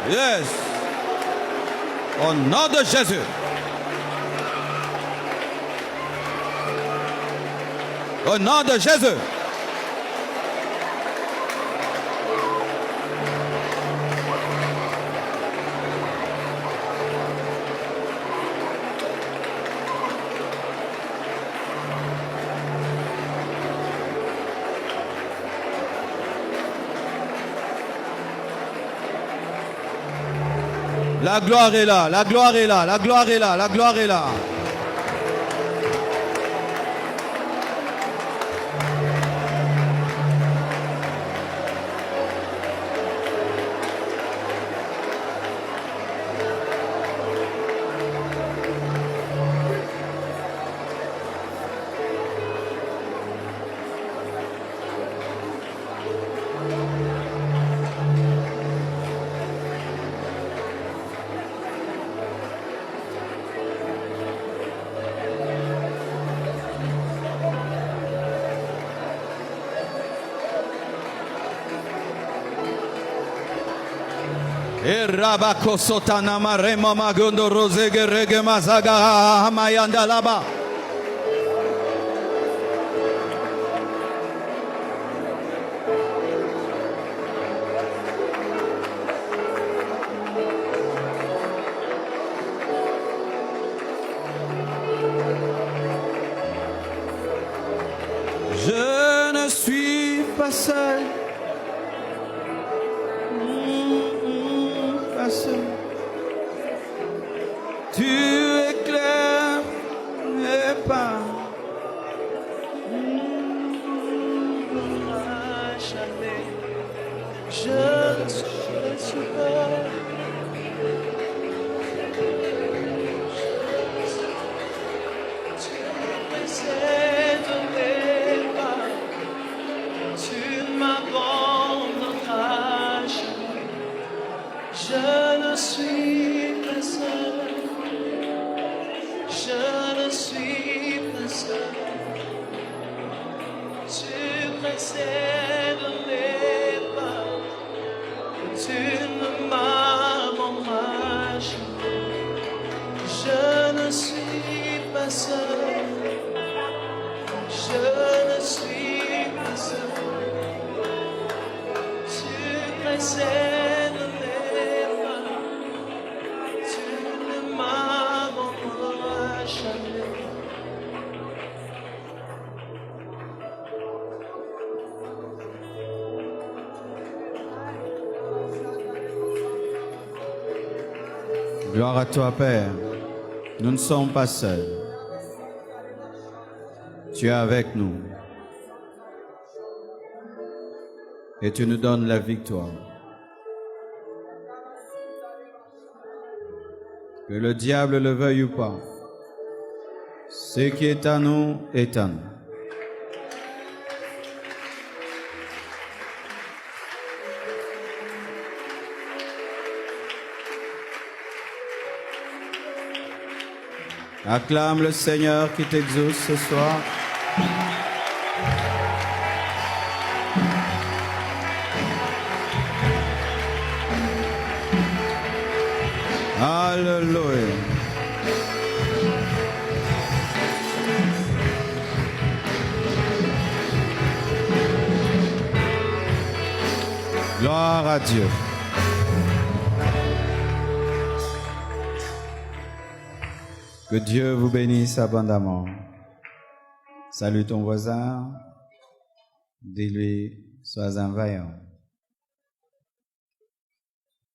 Yes. Au nom de Jésus. Au nom de Jésus. La gloire est là, la gloire est là, la gloire est là, la gloire est là. Rabako sotana marema magondo rozege rege mazaga hamayanda laba. Je ne suis pas seul. Tu éclaires et pas. Je ne suis pas. Tu précèdes mes pas. Tu m'abandonneras jamais. Je ne suis pas seul. Je ne suis pas seul. Tu précèdes mes pas. Tu ne m'abandonneras jamais. Je ne suis pas seul. Je ne suis pas seul. Tu précèdes mes pas. Tu ne m'abandonneras jamais. Gloire à toi, Père. Nous ne sommes pas seuls. Tu es avec nous. Et tu nous donnes la victoire. Que le diable le veuille ou pas, ce qui est à nous est à nous. Acclame le Seigneur qui t'exauce ce soir. Alléluia. Gloire à Dieu. Que Dieu vous bénisse abondamment. Salue ton voisin. Dis-lui, sois un vaillant.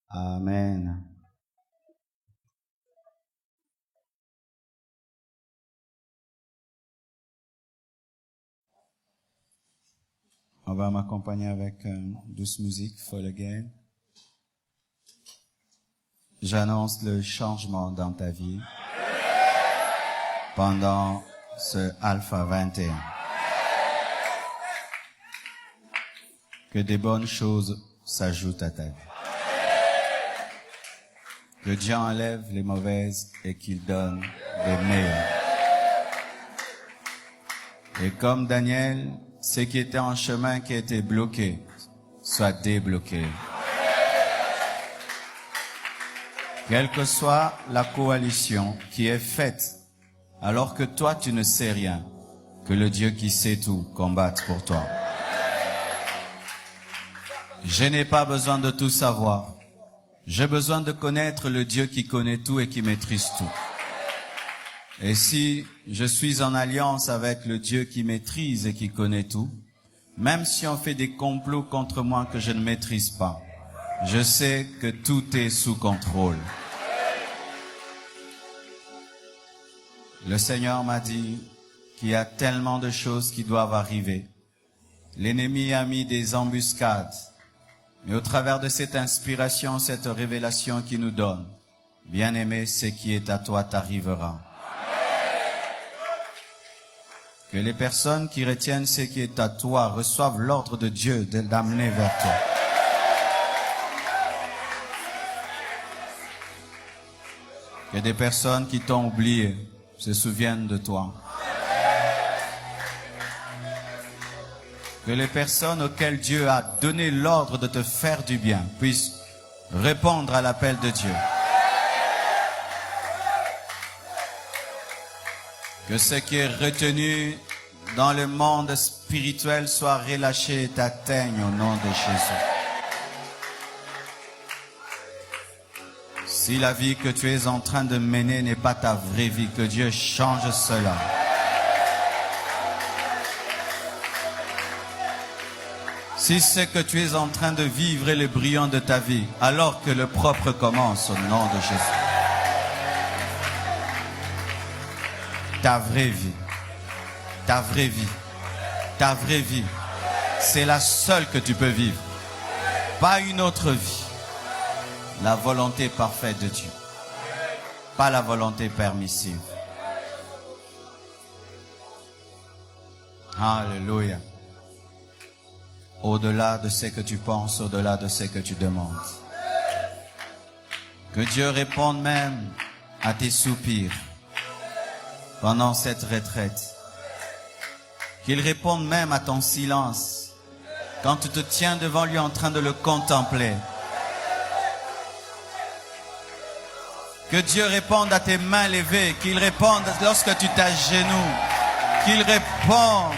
Amen. On va m'accompagner avec une douce musique, Fall Again. J'annonce le changement dans ta vie pendant ce Alpha 21. Que des bonnes choses s'ajoutent à ta vie. Que Dieu enlève les mauvaises et qu'il donne les meilleures. Et comme Daniel, ce qui était en chemin qui était bloqué soit débloqué. Quelle que soit la coalition qui est faite, alors que toi tu ne sais rien, que le Dieu qui sait tout combatte pour toi. Je n'ai pas besoin de tout savoir. J'ai besoin de connaître le Dieu qui connaît tout et qui maîtrise tout. Et si je suis en alliance avec le Dieu qui maîtrise et qui connaît tout, même si on fait des complots contre moi que je ne maîtrise pas, je sais que tout est sous contrôle. Le Seigneur m'a dit qu'il y a tellement de choses qui doivent arriver. L'ennemi a mis des embuscades. Mais au travers de cette inspiration, cette révélation qu'il nous donne, bien-aimé, ce qui est à toi t'arrivera. Que les personnes qui retiennent ce qui est à toi reçoivent l'ordre de Dieu d'amener vers toi. Que des personnes qui t'ont oublié se souviennent de toi. Que les personnes auxquelles Dieu a donné l'ordre de te faire du bien puissent répondre à l'appel de Dieu. Que ce qui est retenu dans le monde spirituel soit relâché et t'atteigne au nom de Jésus. Si la vie que tu es en train de mener n'est pas ta vraie vie, que Dieu change cela. Si ce que tu es en train de vivre est le brillant de ta vie, alors que le propre commence au nom de Jésus. Ta vraie vie, ta vraie vie, ta vraie vie, c'est la seule que tu peux vivre. Pas une autre vie. La volonté parfaite de Dieu. Pas la volonté permissive. Alléluia. Au-delà de ce que tu penses, au-delà de ce que tu demandes. Que Dieu réponde même à tes soupirs pendant cette retraite. Qu'il réponde même à ton silence quand tu te tiens devant lui en train de le contempler. Que Dieu réponde à tes mains levées, qu'il réponde lorsque tu t'agenouilles, qu'il réponde.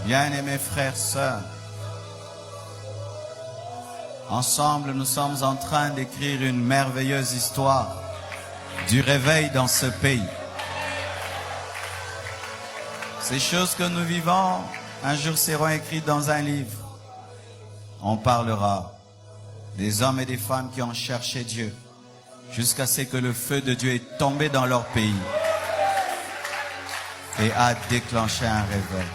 Bien-aimés frères, sœurs, ensemble nous sommes en train d'écrire une merveilleuse histoire du réveil dans ce pays. Ces choses que nous vivons, un jour seront écrites dans un livre. On parlera des hommes et des femmes qui ont cherché Dieu jusqu'à ce que le feu de Dieu est tombé dans leur pays et a déclenché un réveil.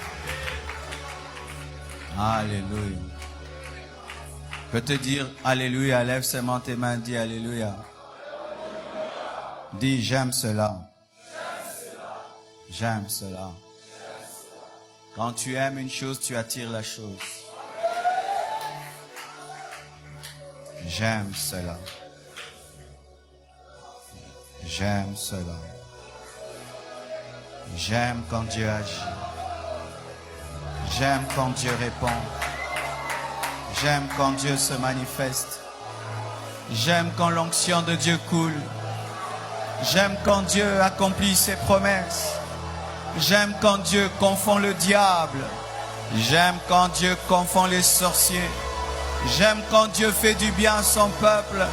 Alléluia. Je peux te dire Alléluia, lève seulement tes mains, dis Alléluia. Dis j'aime cela. J'aime cela. Quand tu aimes une chose, tu attires la chose. J'aime cela. J'aime cela. J'aime quand Dieu agit. J'aime quand Dieu répond. J'aime quand Dieu se manifeste. J'aime quand l'onction de Dieu coule. J'aime quand Dieu accomplit ses promesses. J'aime quand Dieu confond le diable. J'aime quand Dieu confond les sorciers. J'aime quand Dieu fait du bien à son peuple.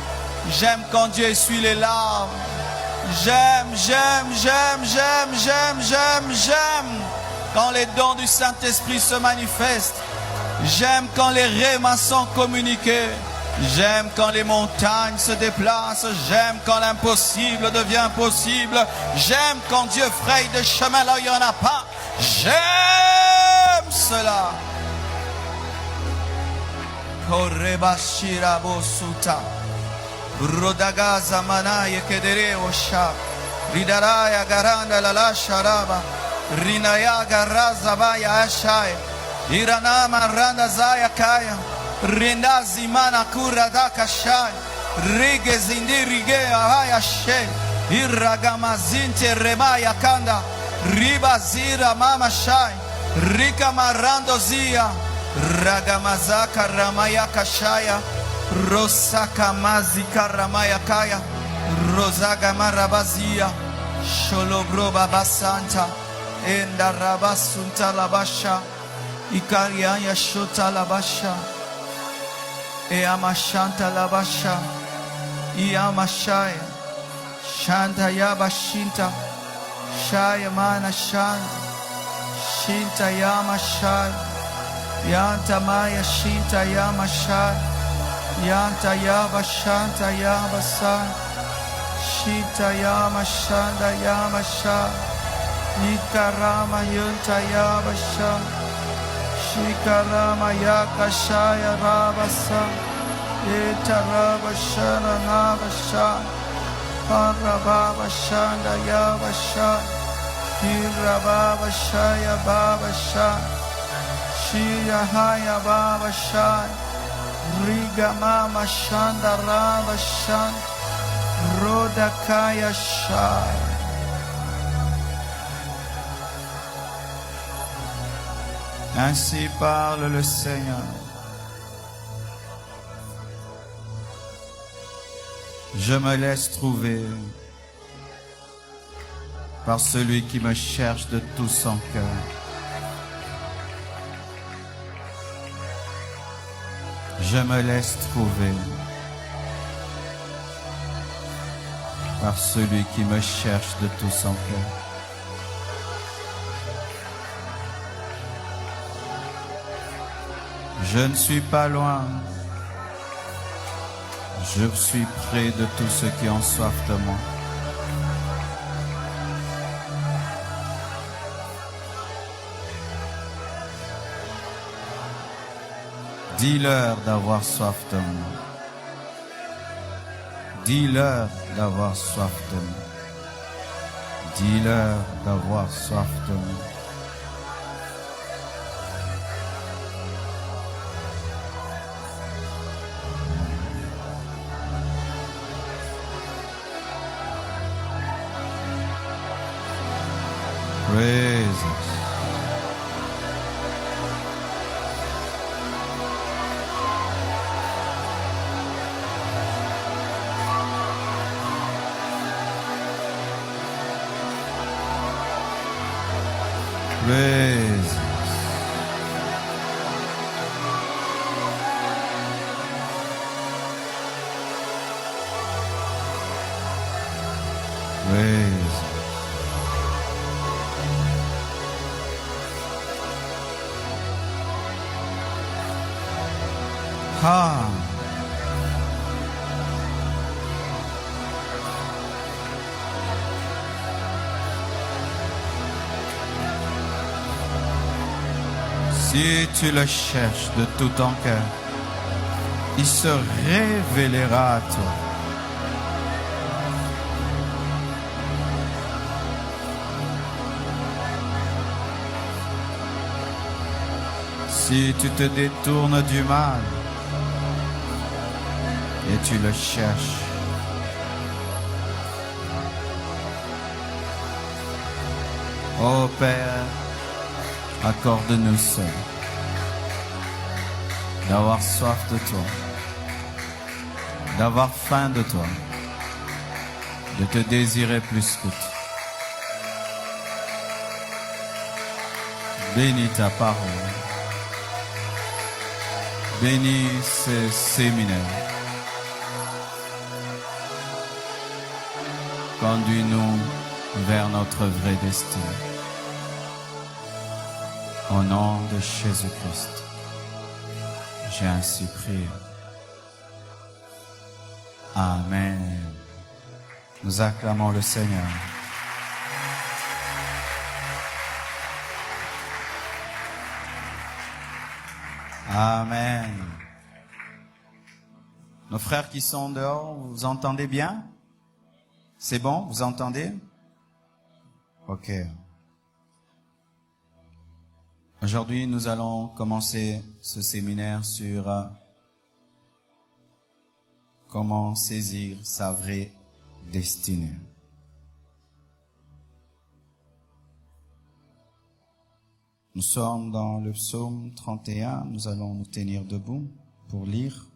J'aime quand Dieu essuie les larmes. J'aime quand les dons du Saint-Esprit se manifestent. J'aime quand les rhémas sont communiqués. J'aime quand les montagnes se déplacent. J'aime quand l'impossible devient possible. J'aime quand Dieu fraye des chemins là où il n'y en a pas. J'aime cela. Korebashira bosuta. Brodagaza manaye kedere osha. Ridaraya garanda lala sharaba. Rinaya garaza baya ashai. Iranama randa zaya kaya. Rindazi mana kura dakashai. Rige zindi rige ahaya she. Iragamazinte remaya kanda. Ribazira mama shai. Rika marando zia. Ragamazaka ramaya kashaya. Rosaka mazika ramaya kaya. Rosaga marabazia. Sholobro babasanta. Enda rabasunta labasha. Ikaria yashota labasha. E amashanta labasha. I amashaya. Shanta yabashinta. Shaya mana shanta. Shinta yama shaya. Yanta maya shinta yama shaya. Yanta yaba shanta yaba shaya. Shinta yama shanda yama shaya. Ikarama yunta yaba shaya. Shikarama yaka shaya rabasa. Itaraba shana naba shaya. Parababa shanda yaba shaya. Hirababa shaya baba shaya. Shia haya baba shaya. Riga mama shanda raba shanda. Roda kaya shaya. Ainsi parle le Seigneur. Je me laisse trouver par celui qui me cherche de tout son cœur. Je me laisse trouver par celui qui me cherche de tout son cœur. Je ne suis pas loin. Je suis près de tous ceux qui ont soif de moi. Dis-leur d'avoir soif de moi. Dis-leur d'avoir soif de moi. Dis-leur d'avoir soif de moi. Praise us. Praise us. Praise us. Ah. Si tu le cherches de tout ton cœur, il se révélera à toi. Si tu te détournes du mal et tu le cherches, ô Père, accorde-nous ça, d'avoir soif de toi, d'avoir faim de toi, de te désirer plus que tout. Bénis ta parole, bénis ces séminaires, conduis-nous vers notre vraie destinée. Au nom de Jésus-Christ, j'ai ainsi prié. Amen. Nous acclamons le Seigneur. Amen. Nos frères qui sont dehors, vous entendez bien? C'est bon, vous entendez? Ok. Aujourd'hui, nous allons commencer ce séminaire sur comment saisir sa vraie destinée. Nous sommes dans le psaume 31. Nous allons nous tenir debout pour lire.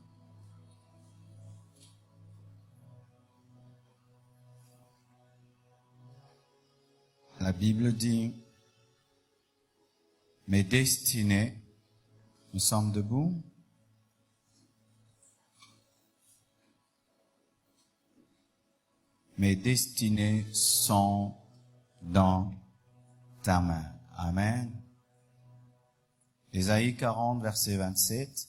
La Bible dit, « Mes destinées », nous sommes debout. « Mes destinées sont dans ta main. » Amen. Ésaïe 40, verset 27.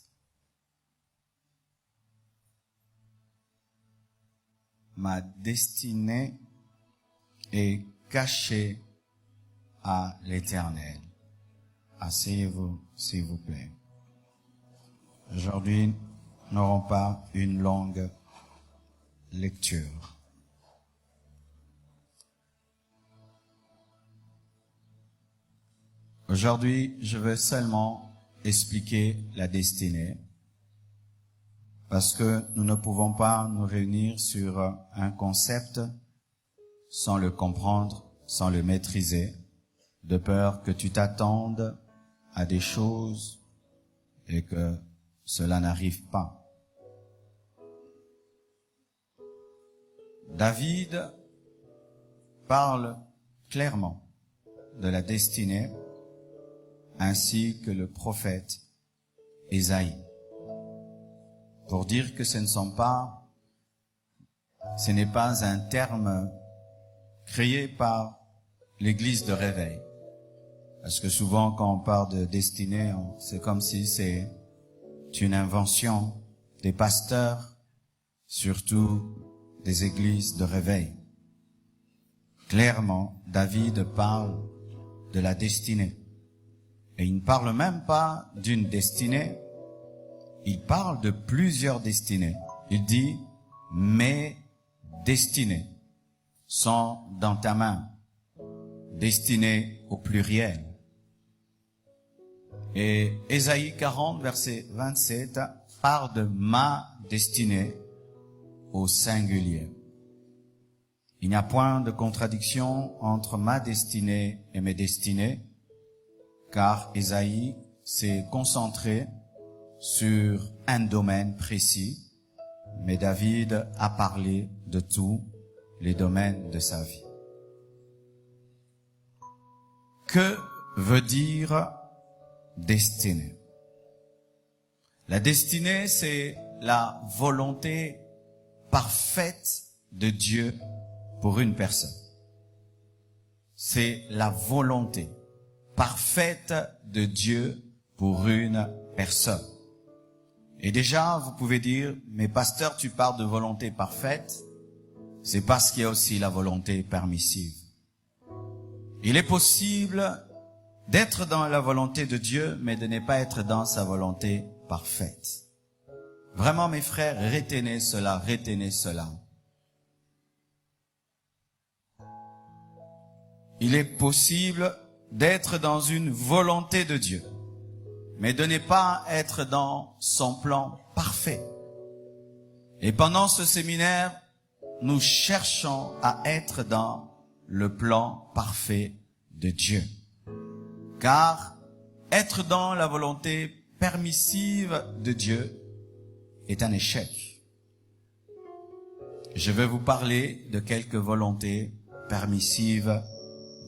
Ma destinée est cachée à l'Éternel. Asseyez-vous, s'il vous plaît. Aujourd'hui, nous n'aurons pas une longue lecture. Aujourd'hui, je veux seulement expliquer la destinée, parce que nous ne pouvons pas nous réunir sur un concept sans le comprendre, sans le maîtriser, de peur que tu t'attendes à des choses et que cela n'arrive pas. David parle clairement de la destinée, ainsi que le prophète Ésaïe, pour dire que ce n'est pas un terme créé par l'église de réveil. Parce que souvent, quand on parle de destinée, c'est comme si c'est une invention des pasteurs, surtout des églises de réveil. Clairement, David parle de la destinée. Et il ne parle même pas d'une destinée, il parle de plusieurs destinées. Il dit, mes destinées sont dans ta main. Destinées au pluriel. Et Ésaïe 40, verset 27, parle de ma destinée au singulier. Il n'y a point de contradiction entre ma destinée et mes destinées, car Ésaïe s'est concentré sur un domaine précis, mais David a parlé de tous les domaines de sa vie. Que veut dire destinée? La destinée, c'est la volonté parfaite de Dieu pour une personne. C'est la volonté parfaite de Dieu pour une personne. Et déjà, vous pouvez dire, mais pasteur, tu parles de volonté parfaite. C'est parce qu'il y a aussi la volonté permissive. Il est possible d'être dans la volonté de Dieu, mais de ne pas être dans sa volonté parfaite. Vraiment, mes frères, retenez cela, retenez cela. Il est possible d'être dans une volonté de Dieu, mais de ne pas être dans son plan parfait. Et pendant ce séminaire, nous cherchons à être dans le plan parfait de Dieu. Car être dans la volonté permissive de Dieu est un échec. Je vais vous parler de quelques volontés permissives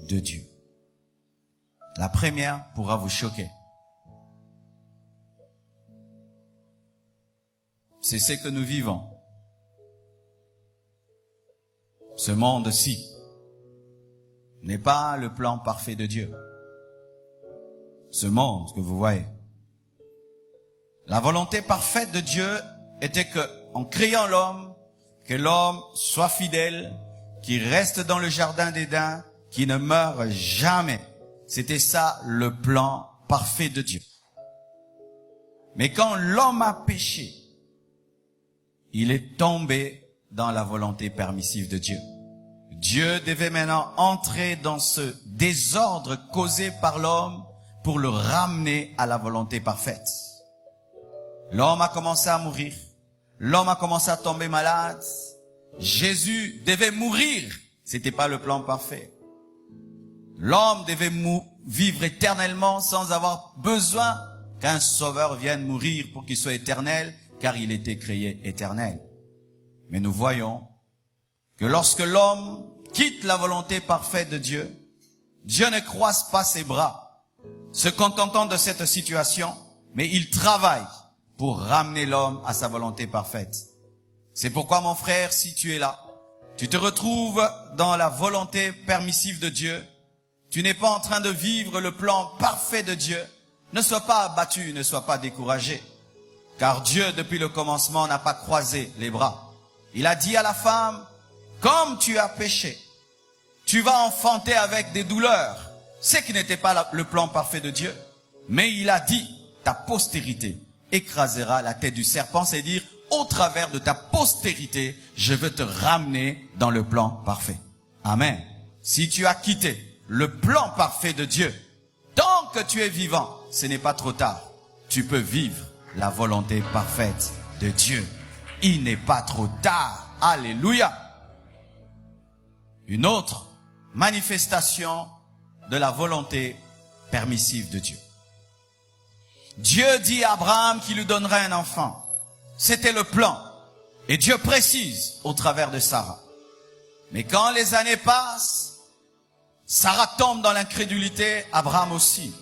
de Dieu. La première pourra vous choquer. C'est ce que nous vivons. Ce monde-ci n'est pas le plan parfait de Dieu. Ce monde que vous voyez. La volonté parfaite de Dieu était que, en créant l'homme, que l'homme soit fidèle, qu'il reste dans le jardin d'Éden, qu'il ne meure jamais. C'était ça le plan parfait de Dieu. Mais quand l'homme a péché, il est tombé dans la volonté permissive de Dieu. Dieu devait maintenant entrer dans ce désordre causé par l'homme pour le ramener à la volonté parfaite. L'homme a commencé à mourir. L'homme a commencé à tomber malade. Jésus devait mourir. C'était pas le plan parfait. L'homme devait vivre éternellement sans avoir besoin qu'un sauveur vienne mourir pour qu'il soit éternel, car il était créé éternel. Mais nous voyons que lorsque l'homme quitte la volonté parfaite de Dieu, Dieu ne croise pas ses bras, se contentant de cette situation, mais il travaille pour ramener l'homme à sa volonté parfaite. C'est pourquoi, mon frère, si tu es là, tu te retrouves dans la volonté permissive de Dieu, tu n'es pas en train de vivre le plan parfait de Dieu, ne sois pas abattu, ne sois pas découragé, car Dieu, depuis le commencement, n'a pas croisé les bras. Il a dit à la femme, comme tu as péché, tu vas enfanter avec des douleurs. Ce qui n'était pas le plan parfait de Dieu, mais il a dit, ta postérité écrasera la tête du serpent, c'est dire, au travers de ta postérité, je veux te ramener dans le plan parfait. Amen. Si tu as quitté le plan parfait de Dieu, tant que tu es vivant, ce n'est pas trop tard. Tu peux vivre la volonté parfaite de Dieu. Il n'est pas trop tard. Alléluia. Une autre manifestation de la volonté permissive de Dieu. Dieu dit à Abraham qu'il lui donnerait un enfant. C'était le plan. Et Dieu précise au travers de Sarah. Mais quand les années passent, Sarah tombe dans l'incrédulité, Abraham aussi.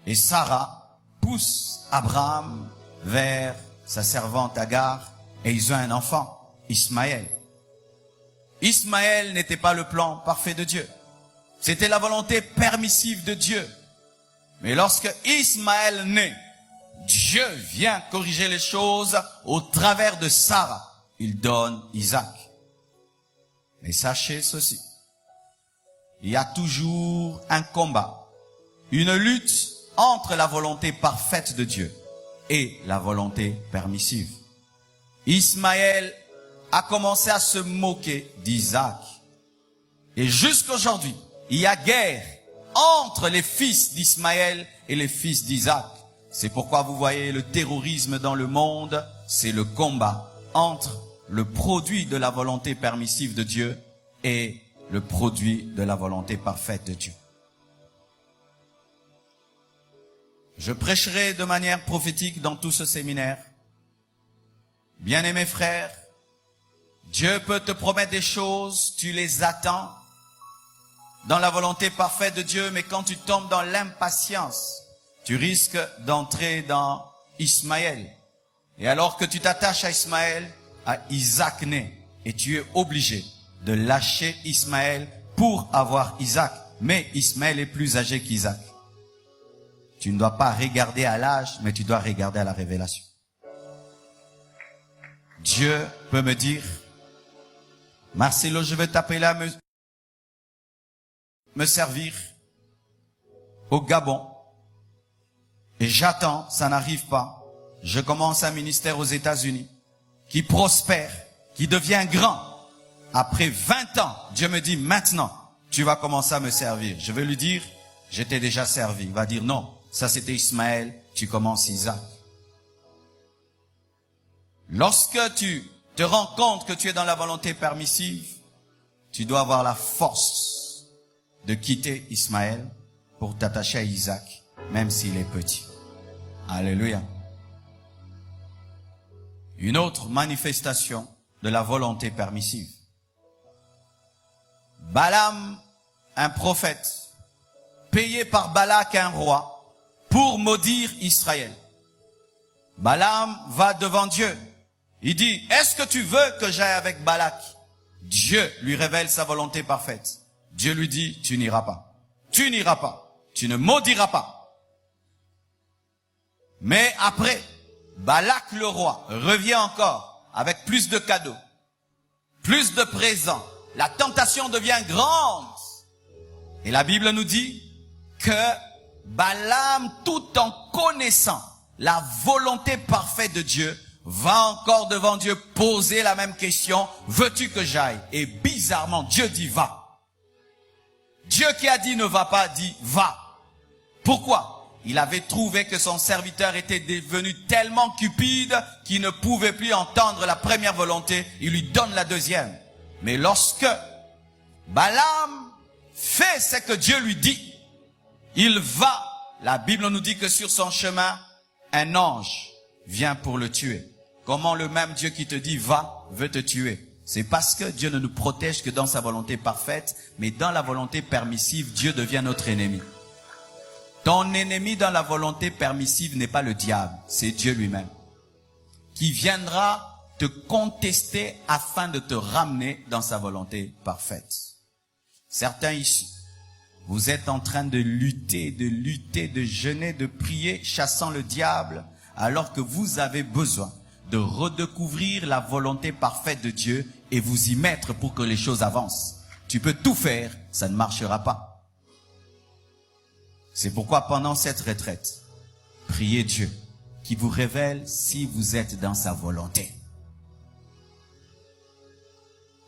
Et Sarah pousse Abraham vers sa servante Agar et ils ont un enfant, Ismaël. Ismaël n'était pas le plan parfait de Dieu. C'était la volonté permissive de Dieu. Mais lorsque Ismaël naît, Dieu vient corriger les choses au travers de Sarah. Il donne Isaac. Mais sachez ceci. Il y a toujours un combat, une lutte entre la volonté parfaite de Dieu et la volonté permissive. Ismaël a commencé à se moquer d'Isaac. Et jusqu'aujourd'hui, il y a guerre entre les fils d'Ismaël et les fils d'Isaac. C'est pourquoi vous voyez le terrorisme dans le monde, c'est le combat entre le produit de la volonté permissive de Dieu et le produit de la volonté parfaite de Dieu. Je prêcherai de manière prophétique dans tout ce séminaire. Bien-aimés frères, Dieu peut te promettre des choses, tu les attends dans la volonté parfaite de Dieu, mais quand tu tombes dans l'impatience, tu risques d'entrer dans Ismaël. Et alors que tu t'attaches à Ismaël, à Isaac naît. Et tu es obligé de lâcher Ismaël pour avoir Isaac. Mais Ismaël est plus âgé qu'Isaac. Tu ne dois pas regarder à l'âge, mais tu dois regarder à la révélation. Dieu peut me dire, Marcelo, je vais t'appeler à me servir au Gabon. Et j'attends, ça n'arrive pas. Je commence un ministère aux États-Unis qui prospère, qui devient grand. Après 20 ans, Dieu me dit, maintenant, tu vas commencer à me servir. Je vais lui dire, je t'ai déjà servi. Il va dire, non, ça c'était Ismaël, tu commences Isaac. Lorsque tu te rends compte que tu es dans la volonté permissive, tu dois avoir la force de quitter Ismaël pour t'attacher à Isaac, même s'il est petit. Alléluia. Une autre manifestation de la volonté permissive. Balaam, un prophète, payé par Balak, un roi, pour maudire Israël. Balaam va devant Dieu. Il dit, est-ce que tu veux que j'aille avec Balak? Dieu lui révèle sa volonté parfaite. Dieu lui dit, tu n'iras pas. Tu n'iras pas. Tu ne maudiras pas. Mais après, Balak le roi revient encore avec plus de cadeaux, plus de présents. La tentation devient grande. Et la Bible nous dit que Balaam, tout en connaissant la volonté parfaite de Dieu, va encore devant Dieu poser la même question. Veux-tu que j'aille? Et bizarrement, Dieu dit va. Dieu qui a dit ne va pas, dit va. Pourquoi? Il avait trouvé que son serviteur était devenu tellement cupide qu'il ne pouvait plus entendre la première volonté. Il lui donne la deuxième. Mais lorsque Balaam fait ce que Dieu lui dit, Il va. La Bible nous dit que sur son chemin, un ange vient pour le tuer. Comment le même Dieu qui te dit va veut te tuer? C'est parce que Dieu ne nous protège que dans sa volonté parfaite, mais dans la volonté permissive, Dieu devient notre ennemi. Ton ennemi dans la volonté permissive n'est pas le diable, c'est Dieu lui-même, qui viendra te contester afin de te ramener dans sa volonté parfaite. Certains ici, vous êtes en train de lutter, de jeûner, de prier, chassant le diable, alors que vous avez besoin de redécouvrir la volonté parfaite de Dieu et vous y mettre pour que les choses avancent. Tu peux tout faire, ça ne marchera pas. C'est pourquoi pendant cette retraite, priez Dieu qui vous révèle si vous êtes dans sa volonté.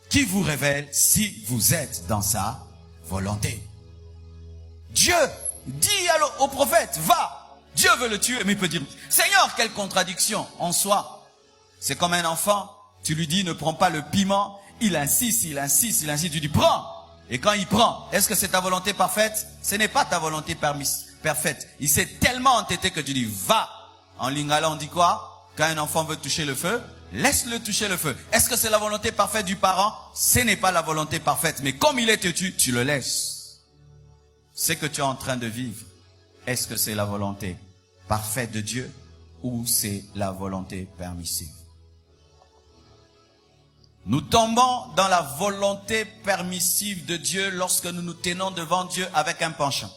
Qui vous révèle si vous êtes dans sa volonté. Dieu dit au prophète, va. Dieu veut le tuer, mais il peut dire, Seigneur, quelle contradiction en soi. C'est comme un enfant, tu lui dis, ne prends pas le piment, il insiste, tu dis, prends. Et quand il prend, est-ce que c'est ta volonté parfaite? Ce n'est pas ta volonté parfaite. Il s'est tellement entêté que tu dis, va. En lingala, on dit quoi? Quand un enfant veut toucher le feu, laisse-le toucher le feu. Est-ce que c'est la volonté parfaite du parent? Ce n'est pas la volonté parfaite. Mais comme il est têtu, tu le laisses. Ce que tu es en train de vivre, est-ce que c'est la volonté parfaite de Dieu ou c'est la volonté permissive? Nous tombons dans la volonté permissive de Dieu lorsque nous nous tenons devant Dieu avec un penchant.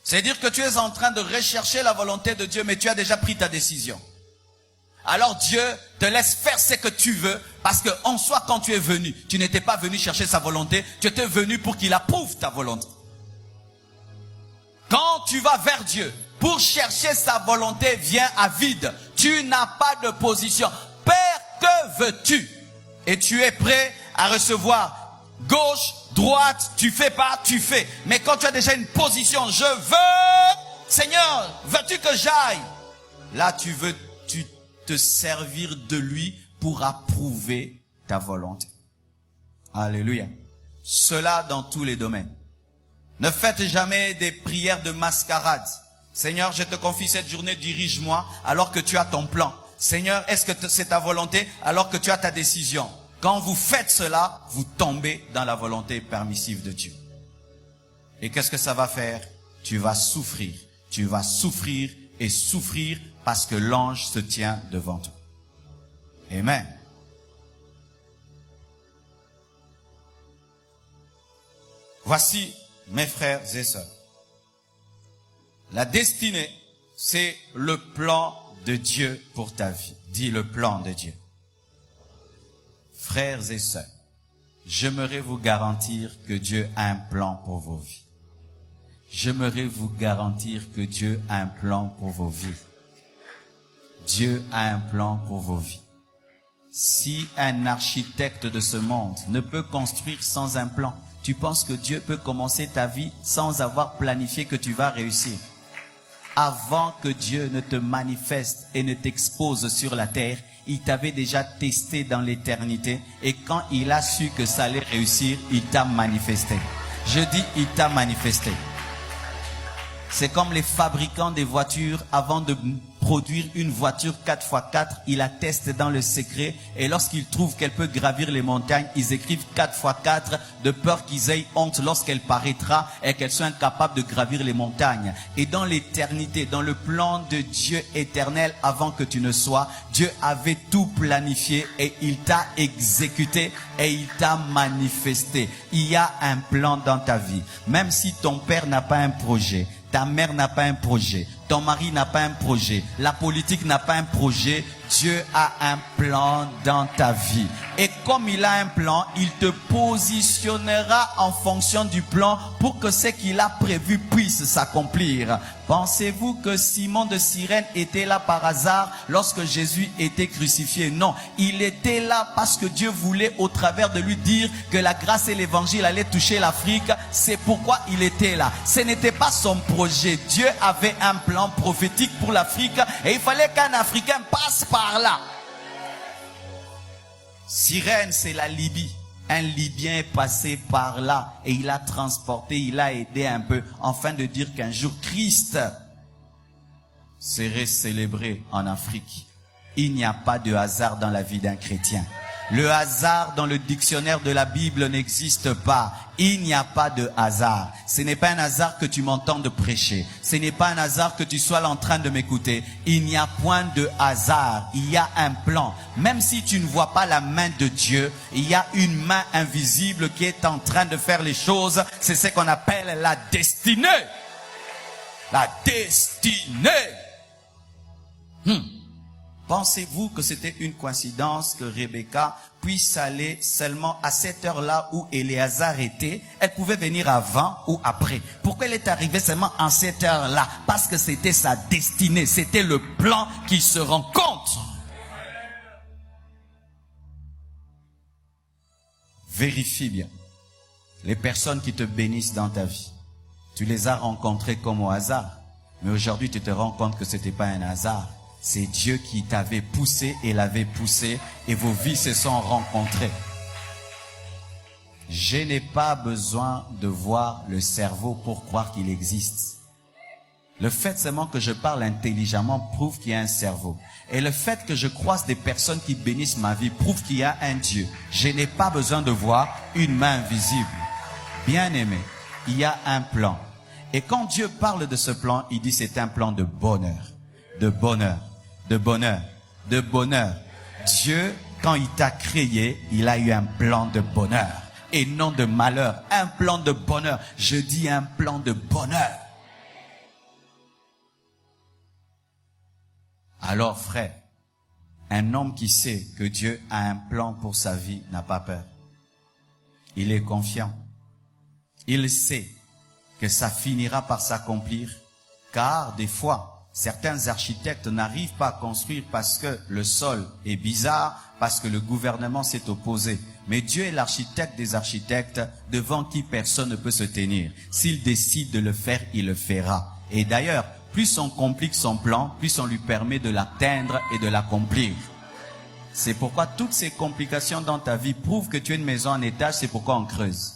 C'est-à-dire que tu es en train de rechercher la volonté de Dieu, mais tu as déjà pris ta décision. Alors Dieu te laisse faire ce que tu veux, parce que en soi, quand tu es venu, tu n'étais pas venu chercher sa volonté, tu étais venu pour qu'il approuve ta volonté. Quand tu vas vers Dieu pour chercher sa volonté, viens à vide. Tu n'as pas de position. Père, que veux-tu? Et tu es prêt à recevoir gauche, droite, tu fais pas, tu fais. Mais quand tu as déjà une position, je veux, Seigneur, veux-tu que j'aille? Là, tu te servir de lui pour approuver ta volonté. Alléluia. Cela dans tous les domaines. Ne faites jamais des prières de mascarade. Seigneur, je te confie cette journée, dirige-moi alors que tu as ton plan. Seigneur, est-ce que c'est ta volonté alors que tu as ta décision? Quand vous faites cela, vous tombez dans la volonté permissive de Dieu. Et qu'est-ce que ça va faire? Tu vas souffrir. Tu vas souffrir et souffrir parce que l'ange se tient devant toi. Amen. Voici, mes frères et sœurs, la destinée, c'est le plan de Dieu pour ta vie. Dis le plan de Dieu. Frères et sœurs, j'aimerais vous garantir que Dieu a un plan pour vos vies. J'aimerais vous garantir que Dieu a un plan pour vos vies. Dieu a un plan pour vos vies. Si un architecte de ce monde ne peut construire sans un plan, tu penses que Dieu peut commencer ta vie sans avoir planifié que tu vas réussir? Avant que Dieu ne te manifeste et ne t'expose sur la terre, il t'avait déjà testé dans l'éternité et quand il a su que ça allait réussir, il t'a manifesté. Je dis, il t'a manifesté. C'est comme les fabricants des voitures, avant de produire une voiture 4x4, ils la testent dans le secret et lorsqu'ils trouvent qu'elle peut gravir les montagnes, ils écrivent 4x4 de peur qu'ils aient honte lorsqu'elle paraîtra et qu'elles soient incapables de gravir les montagnes. Et dans l'éternité, dans le plan de Dieu éternel, avant que tu ne sois, Dieu avait tout planifié et il t'a exécuté et il t'a manifesté. Il y a un plan dans ta vie. Même si ton père n'a pas un projet, ta mère n'a pas un projet, ton mari n'a pas un projet, la politique n'a pas un projet, Dieu a un plan dans ta vie. Et comme il a un plan, il te positionnera en fonction du plan pour que ce qu'il a prévu puisse s'accomplir. Pensez-vous que Simon de Cyrène était là par hasard lorsque Jésus était crucifié? Non, il était là parce que Dieu voulait au travers de lui dire que la grâce et l'évangile allaient toucher l'Afrique. C'est pourquoi il était là. Ce n'était pas son projet. Dieu avait un plan prophétique pour l'Afrique et il fallait qu'un Africain passe par là. Cyrène, c'est la Libye. Un Libyen est passé par là et il a transporté, il a aidé un peu, afin de dire qu'un jour Christ serait célébré en Afrique. Il n'y a pas de hasard dans la vie d'un chrétien. Le hasard dans le dictionnaire de la Bible n'existe pas. Il n'y a pas de hasard. Ce n'est pas un hasard que tu m'entendes prêcher. Ce n'est pas un hasard que tu sois en train de m'écouter. Il n'y a point de hasard. Il y a un plan. Même si tu ne vois pas la main de Dieu, il y a une main invisible qui est en train de faire les choses. C'est ce qu'on appelle la destinée. La destinée. Pensez-vous que c'était une coïncidence que Rebecca puisse aller seulement à cette heure-là où Éléazar était? Elle pouvait venir avant ou après. Pourquoi elle est arrivée seulement en cette heure-là? Parce que c'était sa destinée, c'était le plan qui se rencontre. Vérifie bien. Les personnes qui te bénissent dans ta vie, tu les as rencontrées comme au hasard. Mais aujourd'hui, tu te rends compte que ce n'était pas un hasard. C'est Dieu qui t'avait poussé et l'avait poussé et vos vies se sont rencontrées. Je n'ai pas besoin de voir le cerveau pour croire qu'il existe. Le fait seulement que je parle intelligemment prouve qu'il y a un cerveau. Et le fait que je croise des personnes qui bénissent ma vie prouve qu'il y a un Dieu. Je n'ai pas besoin de voir une main invisible. Bien-aimé, il y a un plan. Et quand Dieu parle de ce plan, il dit c'est un plan de bonheur. De bonheur. De bonheur, de bonheur. Dieu, quand il t'a créé, il a eu un plan de bonheur et non de malheur. Un plan de bonheur. Je dis un plan de bonheur. Alors frère, un homme qui sait que Dieu a un plan pour sa vie n'a pas peur. Il est confiant. Il sait que ça finira par s'accomplir, car des fois, certains architectes n'arrivent pas à construire parce que le sol est bizarre, parce que le gouvernement s'est opposé. Mais Dieu est l'architecte des architectes devant qui personne ne peut se tenir. S'il décide de le faire, il le fera. Et d'ailleurs, plus on complique son plan, plus on lui permet de l'atteindre et de l'accomplir. C'est pourquoi toutes ces complications dans ta vie prouvent que tu as une maison en étage, c'est pourquoi on creuse.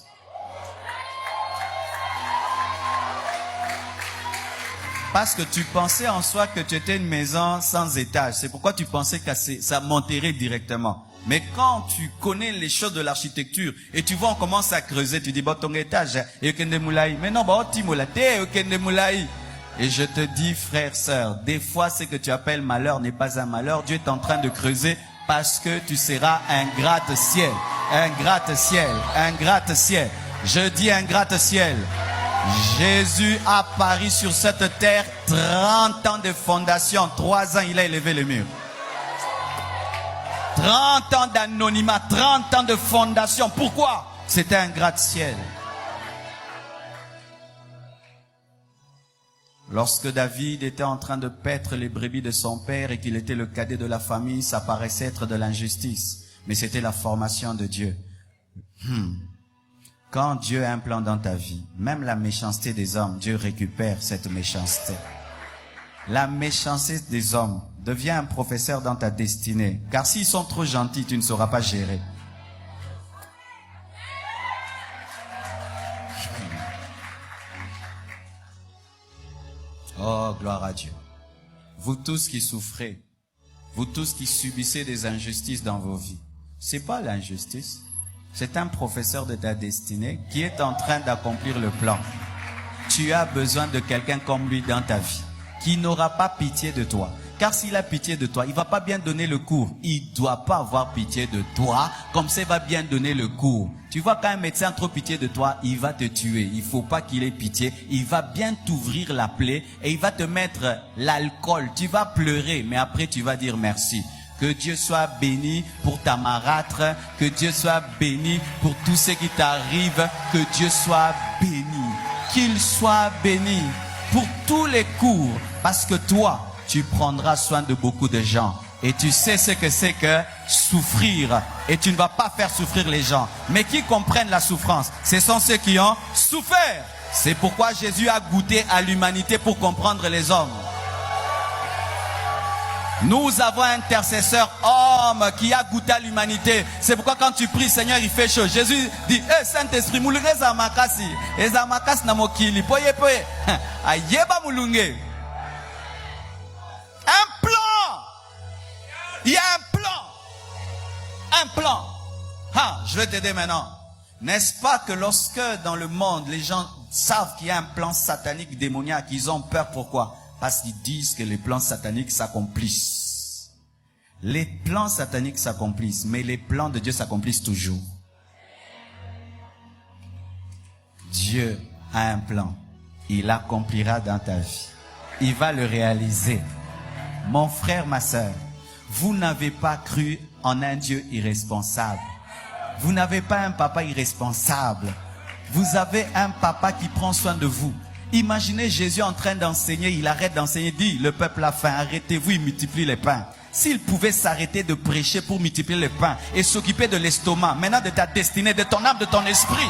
Parce que tu pensais en soi que tu étais une maison sans étage. C'est pourquoi tu pensais que ça monterait directement. Mais quand tu connais les choses de l'architecture et tu vois on commence à creuser, tu dis bon ton étage mais non et je te dis frère, sœur, des fois ce que tu appelles malheur n'est pas un malheur. Dieu est en train de creuser parce que tu seras un gratte-ciel. Un gratte-ciel, un gratte-ciel. Je dis un gratte-ciel. Jésus a pari sur cette terre 30 ans de fondation. 3 ans, il a élevé le mur. 30 ans d'anonymat, 30 ans de fondation. Pourquoi? C'était un gratte-ciel. Lorsque David était en train de paître les brebis de son père et qu'il était le cadet de la famille, ça paraissait être de l'injustice. Mais c'était la formation de Dieu. Quand Dieu a un plan dans ta vie, même la méchanceté des hommes, Dieu récupère cette méchanceté. La méchanceté des hommes devient un professeur dans ta destinée. Car s'ils sont trop gentils, tu ne sauras pas gérer. Oh, gloire à Dieu. Vous tous qui souffrez, vous tous qui subissez des injustices dans vos vies, c'est pas l'injustice. C'est un professeur de ta destinée qui est en train d'accomplir le plan. Tu as besoin de quelqu'un comme lui dans ta vie, qui n'aura pas pitié de toi. Car s'il a pitié de toi, il va pas bien donner le cours. Il doit pas avoir pitié de toi, comme ça il va bien donner le cours. Tu vois, quand un médecin a trop pitié de toi, il va te tuer. Il faut pas qu'il ait pitié. Il va bien t'ouvrir la plaie et il va te mettre l'alcool. Tu vas pleurer, mais après tu vas dire merci. Que Dieu soit béni pour ta marâtre, que Dieu soit béni pour tout ce qui t'arrive, que Dieu soit béni, qu'il soit béni pour tous les cours, parce que toi, tu prendras soin de beaucoup de gens et tu sais ce que c'est que souffrir et tu ne vas pas faire souffrir les gens, mais qui comprennent la souffrance, ce sont ceux qui ont souffert. C'est pourquoi Jésus a goûté à l'humanité pour comprendre les hommes. Nous avons un intercesseur homme qui a goûté à l'humanité. C'est pourquoi quand tu pries, Seigneur, il fait chaud. Jésus dit, Saint-Esprit, moulunge zamakasi. Et zamakasi na mokili. Poye poye. Ayeba moulunge. Un plan. Il y a un plan. Un plan. Ah, je vais t'aider maintenant. N'est-ce pas que lorsque dans le monde, les gens savent qu'il y a un plan satanique, démoniaque, ils ont peur. Pourquoi? Parce qu'ils disent que les plans sataniques s'accomplissent. Les plans sataniques s'accomplissent, mais les plans de Dieu s'accomplissent toujours. Dieu a un plan. Il l'accomplira dans ta vie. Il va le réaliser. Mon frère, ma sœur, vous n'avez pas cru en un Dieu irresponsable. Vous n'avez pas un papa irresponsable. Vous avez un papa qui prend soin de vous. Imaginez Jésus en train d'enseigner, il arrête d'enseigner, dit, le peuple a faim, arrêtez-vous, il multiplie les pains. S'il pouvait s'arrêter de prêcher pour multiplier les pains et s'occuper de l'estomac, maintenant de ta destinée, de ton âme, de ton esprit.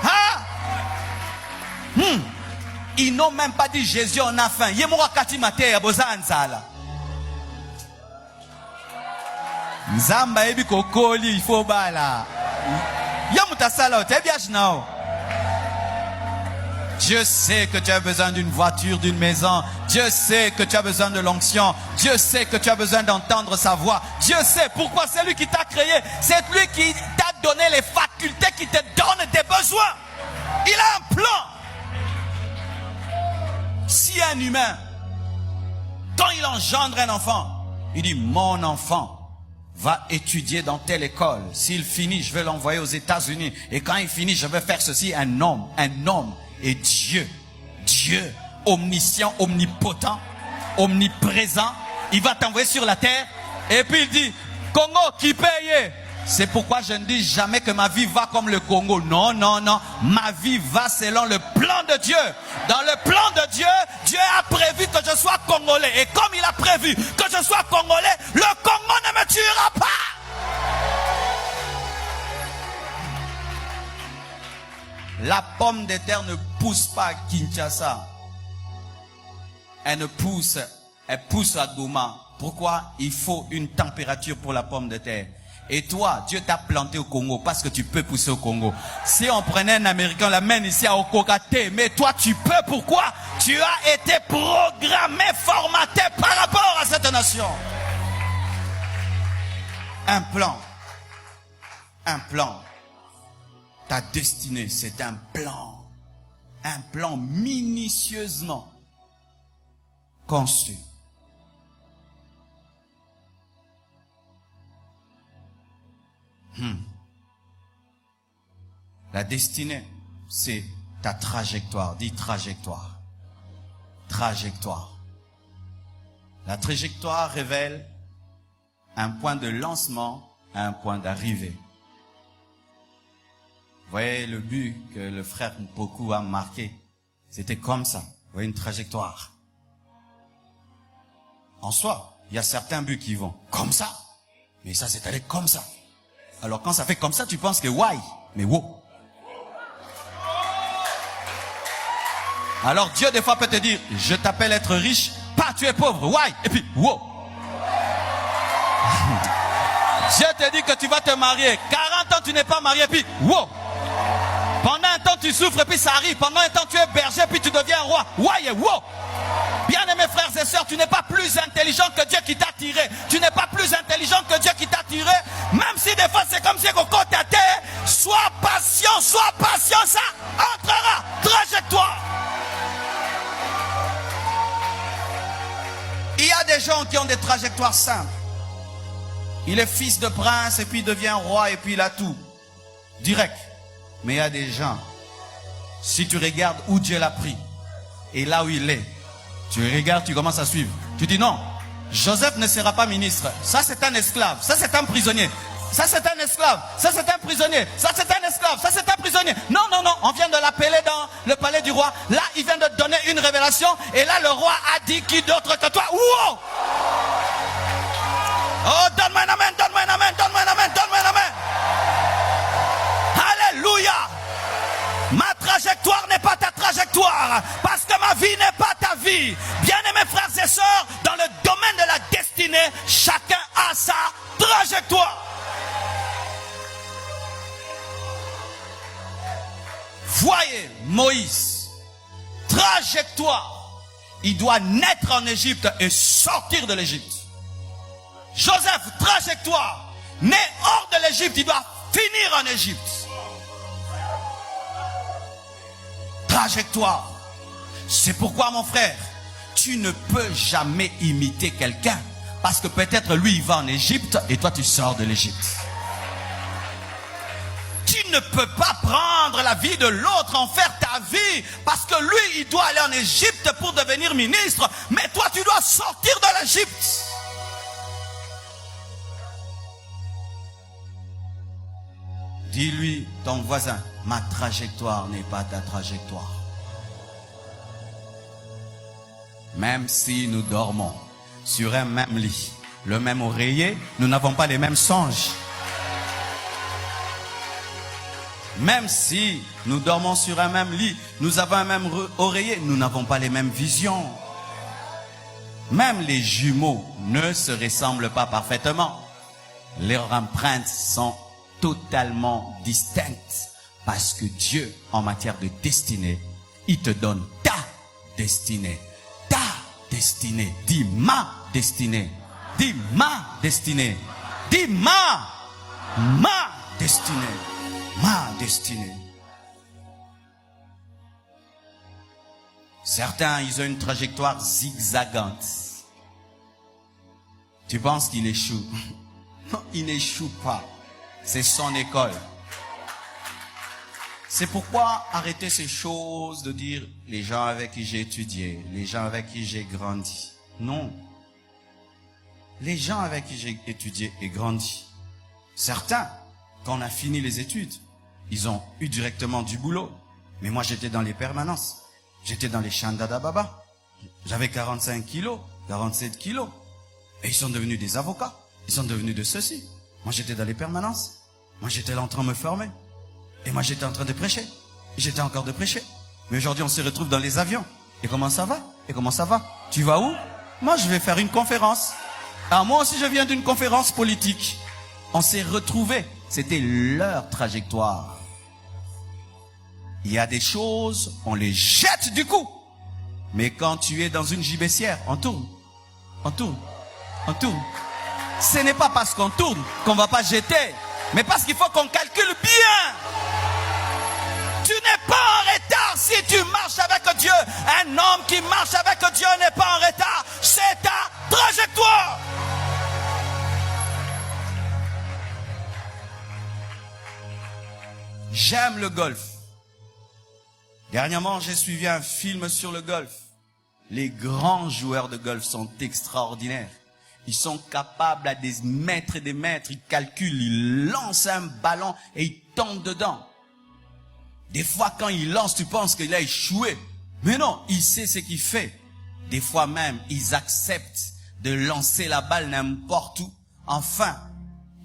Ah! Ils n'ont même pas dit Jésus on a faim. Yemora kati mate ya bozanzala. Nzamba ebi kokoli il faut bala. Yamutasala otebiach nao. Dieu sait que tu as besoin d'une voiture, d'une maison. Dieu sait que tu as besoin de l'onction. Dieu sait que tu as besoin d'entendre sa voix. Dieu sait pourquoi c'est lui qui t'a créé. C'est lui qui t'a donné les facultés, qui te donne tes besoins. Il a un plan. Si un humain, quand il engendre un enfant, il dit mon enfant va étudier dans telle école. S'il finit, je vais l'envoyer aux États-Unis. Et quand il finit, je vais faire ceci. Un homme. Et Dieu, omniscient, omnipotent, omniprésent, il va t'envoyer sur la terre. Et puis il dit, Congo, qui paye? C'est pourquoi je ne dis jamais que ma vie va comme le Congo. Non, non, non. Ma vie va selon le plan de Dieu. Dans le plan de Dieu, Dieu a prévu que je sois congolais. Et comme il a prévu que je sois congolais, le Congo ne me tuera pas. La pomme de terre ne pousse pas à Kinshasa. Elle pousse à Goma. Pourquoi? Il faut une température pour la pomme de terre. Et toi, Dieu t'a planté au Congo parce que tu peux pousser au Congo. Si on prenait un Américain, on l'amène ici à Okokate, mais toi tu peux, pourquoi? Tu as été programmé, formaté par rapport à cette nation. Un plan. Un plan. Ta destinée, c'est un plan. Un plan minutieusement conçu. La destinée, c'est ta trajectoire. Dis trajectoire. Trajectoire. La trajectoire révèle un point de lancement à un point d'arrivée. Vous voyez le but que le frère Mpoku a marqué. C'était comme ça. Vous voyez une trajectoire. En soi, il y a certains buts qui vont comme ça. Mais ça, c'est allé comme ça. Alors quand ça fait comme ça, tu penses que why? Mais wow. Alors Dieu des fois peut te dire, je t'appelle être riche, pas tu es pauvre, why? Et puis wow. Dieu te dit que tu vas te marier, 40 ans tu n'es pas marié, puis wow. Pendant un temps tu souffres et puis ça arrive, pendant un temps tu es berger puis tu deviens roi, why et wow. Bien-aimés frères et sœurs, tu n'es pas plus intelligent que Dieu qui t'a tiré. Tu n'es pas plus intelligent que Dieu qui t'a tiré. Même si des fois c'est comme si on compte à terre. Sois patient, ça entrera. Trajectoire. Il y a des gens qui ont des trajectoires simples. Il est fils de prince et puis il devient roi et puis il a tout. Direct. Mais il y a des gens, si tu regardes où Dieu l'a pris et là où il est, tu regardes, tu commences à suivre. Tu dis non, Joseph ne sera pas ministre. Ça c'est un esclave, ça c'est un prisonnier. Ça c'est un esclave, ça c'est un prisonnier. Ça c'est un esclave, ça c'est un prisonnier. Non, non, non, on vient de l'appeler dans le palais du roi. Là, il vient de donner une révélation. Et là, le roi a dit qui d'autre que toi. Wow! Oh, donne-moi un amen, donne-moi un amen, donne-moi un amen, donne-moi un amen. Alléluia! Ma trajectoire n'est pas ta trajectoire, parce que ma vie n'est pas ta vie. Bien-aimés frères et sœurs, dans le trajectoire. Voyez Moïse, trajectoire. Il doit naître en Égypte et sortir de l'Égypte. Joseph, trajectoire. Né hors de l'Égypte, il doit finir en Égypte. Trajectoire. C'est pourquoi, mon frère, tu ne peux jamais imiter quelqu'un. Parce que peut-être lui, il va en Égypte et toi, tu sors de l'Égypte. Tu ne peux pas prendre la vie de l'autre, en faire ta vie. Parce que lui, il doit aller en Égypte pour devenir ministre. Mais toi, tu dois sortir de l'Égypte. Dis-lui, ton voisin, ma trajectoire n'est pas ta trajectoire. Même si nous dormons sur un même lit, le même oreiller, nous n'avons pas les mêmes songes. Même si nous dormons sur un même lit, nous avons un même oreiller, nous n'avons pas les mêmes visions. Même les jumeaux ne se ressemblent pas parfaitement. Leurs empreintes sont totalement distinctes. Parce que Dieu, en matière de destinée, il te donne ta destinée. Ta destinée. Dis ma destinée. Dis ma destinée. Dis ma destinée. Ma destinée. Certains, ils ont une trajectoire zigzagante. Tu penses qu'il échoue? Non, il n'échoue pas. C'est son école. C'est pourquoi arrêter ces choses de dire les gens avec qui j'ai étudié, les gens avec qui j'ai grandi. Non. Les gens avec qui j'ai étudié et grandi. Certains, quand on a fini les études, ils ont eu directement du boulot. Mais moi, j'étais dans les permanences. J'étais dans les Chandada Baba. J'avais 45 kilos, 47 kilos. Et ils sont devenus des avocats. Ils sont devenus de ceci. Moi, j'étais dans les permanences. Moi, j'étais là en train de me former. Et moi, j'étais en train de prêcher. J'étais encore de prêcher. Mais aujourd'hui, on se retrouve dans les avions. Et comment ça va? Et comment ça va? Tu vas où? Moi, je vais faire une conférence. Alors, moi aussi, je viens d'une conférence politique. On s'est retrouvés. C'était leur trajectoire. Il y a des choses, on les jette du coup. Mais quand tu es dans une gibecière, on tourne. On tourne. On tourne. Ce n'est pas parce qu'on tourne qu'on va pas jeter. Mais parce qu'il faut qu'on calcule bien. Tu n'es pas en retard si tu marches avec Dieu. Un homme qui marche avec Dieu n'est pas en retard. C'est ta trajectoire. J'aime le golf. Dernièrement, j'ai suivi un film sur le golf. Les grands joueurs de golf sont extraordinaires. Ils sont capables à des mètres et des mètres. Ils calculent, ils lancent un ballon et ils tombent dedans. Des fois, quand ils lancent, tu penses qu'il a échoué. Mais non, il sait ce qu'il fait. Des fois même, ils acceptent de lancer la balle n'importe où. Enfin,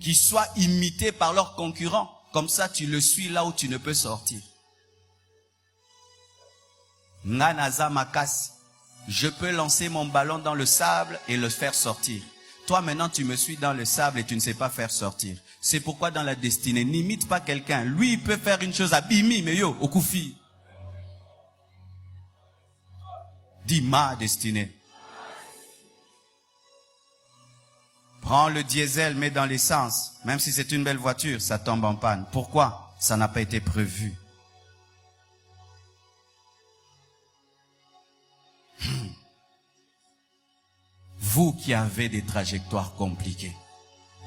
qu'ils soient imités par leurs concurrents. Comme ça, tu le suis là où tu ne peux sortir. Nanaza Makas, je peux lancer mon ballon dans le sable et le faire sortir. Toi maintenant tu me suis dans le sable et tu ne sais pas faire sortir. C'est pourquoi dans la destinée, n'imite pas quelqu'un. Lui il peut faire une chose à Bimi, mais yo, au Koufi. Dis ma destinée. Prends le diesel, mets dans l'essence. Même si c'est une belle voiture, ça tombe en panne. Pourquoi? Ça n'a pas été prévu. Vous qui avez des trajectoires compliquées,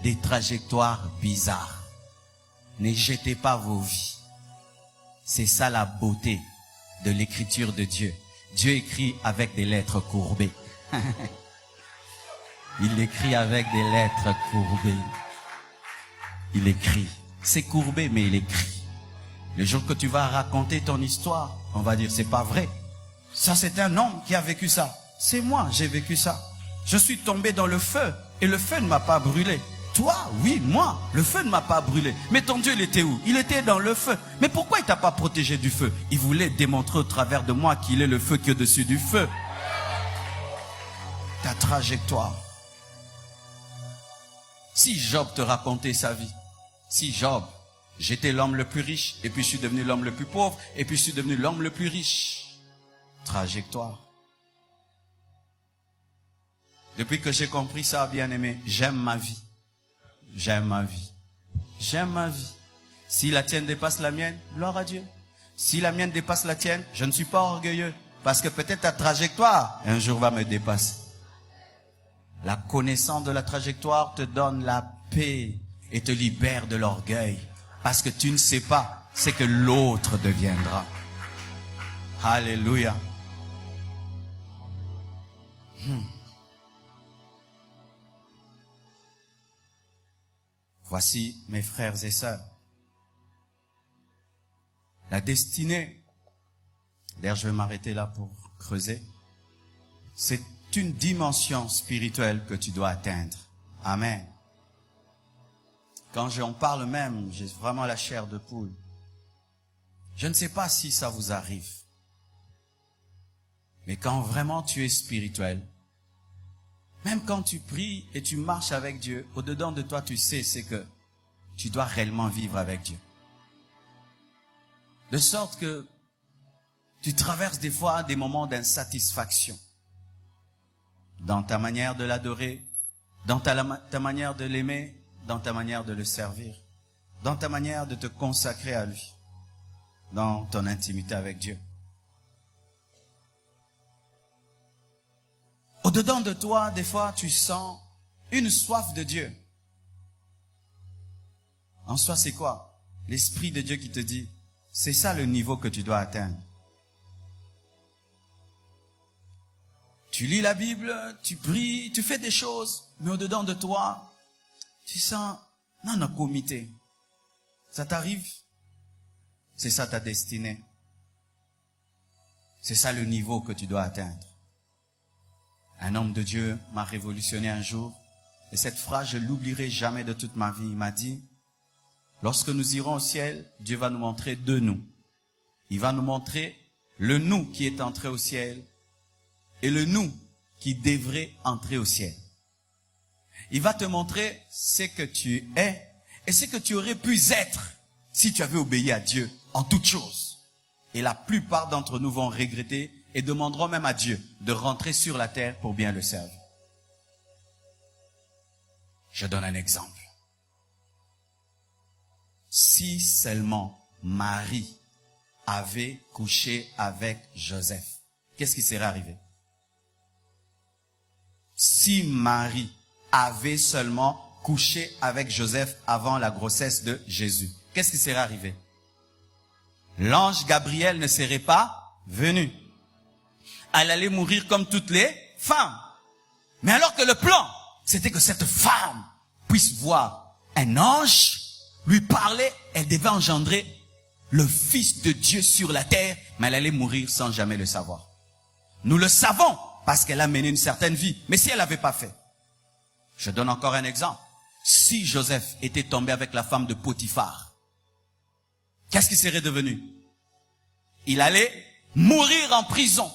des trajectoires bizarres, ne jetez pas vos vies. C'est ça la beauté de l'écriture de Dieu. Dieu écrit avec des lettres courbées. Il écrit avec des lettres courbées. Il écrit. C'est courbé, mais il écrit. Le jour que tu vas raconter ton histoire, on va dire, c'est pas vrai. Ça, c'est un homme qui a vécu ça. C'est moi, j'ai vécu ça. Je suis tombé dans le feu et le feu ne m'a pas brûlé. Toi, oui, moi, le feu ne m'a pas brûlé. Mais ton Dieu, il était où? Il était dans le feu. Mais pourquoi il t'a pas protégé du feu? Il voulait démontrer au travers de moi qu'il est le feu qui est au-dessus du feu. Ta trajectoire. Si Job te racontait sa vie, si Job, j'étais l'homme le plus riche, et puis je suis devenu l'homme le plus pauvre, et puis je suis devenu l'homme le plus riche. Trajectoire. Depuis que j'ai compris ça, bien-aimé, j'aime ma vie. J'aime ma vie. J'aime ma vie. Si la tienne dépasse la mienne, gloire à Dieu. Si la mienne dépasse la tienne, je ne suis pas orgueilleux. Parce que peut-être ta trajectoire, un jour va me dépasser. La connaissance de la trajectoire te donne la paix et te libère de l'orgueil. Parce que tu ne sais pas ce que l'autre deviendra. Alléluia. Voici mes frères et sœurs. La destinée, d'ailleurs je vais m'arrêter là pour creuser, c'est une dimension spirituelle que tu dois atteindre. Amen. Quand j'en parle même, j'ai vraiment la chair de poule. Je ne sais pas si ça vous arrive. Mais quand vraiment tu es spirituel, même quand tu pries et tu marches avec Dieu, au-dedans de toi, tu sais, c'est que tu dois réellement vivre avec Dieu. De sorte que tu traverses des fois des moments d'insatisfaction dans ta manière de l'adorer, dans ta manière de l'aimer, dans ta manière de le servir, dans ta manière de te consacrer à lui, dans ton intimité avec Dieu. Au-dedans de toi, des fois, tu sens une soif de Dieu. En soi, c'est quoi? L'Esprit de Dieu qui te dit, c'est ça le niveau que tu dois atteindre. Tu lis la Bible, tu pries, tu fais des choses, mais au-dedans de toi, tu sens, non, non, comité. Ça t'arrive? C'est ça ta destinée. C'est ça le niveau que tu dois atteindre. Un homme de Dieu m'a révolutionné un jour. Et cette phrase, je l'oublierai jamais de toute ma vie. Il m'a dit, lorsque nous irons au ciel, Dieu va nous montrer deux nous. Il va nous montrer le nous qui est entré au ciel et le nous qui devrait entrer au ciel. Il va te montrer ce que tu es et ce que tu aurais pu être si tu avais obéi à Dieu en toutes choses. Et la plupart d'entre nous vont regretter et demanderont même à Dieu de rentrer sur la terre pour bien le servir. Je donne un exemple. Si seulement Marie avait couché avec Joseph, qu'est-ce qui serait arrivé? Si Marie avait seulement couché avec Joseph avant la grossesse de Jésus, qu'est-ce qui serait arrivé? L'ange Gabriel ne serait pas venu. Elle allait mourir comme toutes les femmes. Mais alors que le plan, c'était que cette femme puisse voir un ange lui parler, elle devait engendrer le Fils de Dieu sur la terre, mais elle allait mourir sans jamais le savoir. Nous le savons parce qu'elle a mené une certaine vie. Mais si elle n'avait pas fait, je donne encore un exemple. Si Joseph était tombé avec la femme de Potiphar, qu'est-ce qu'il serait devenu? Il allait mourir en prison.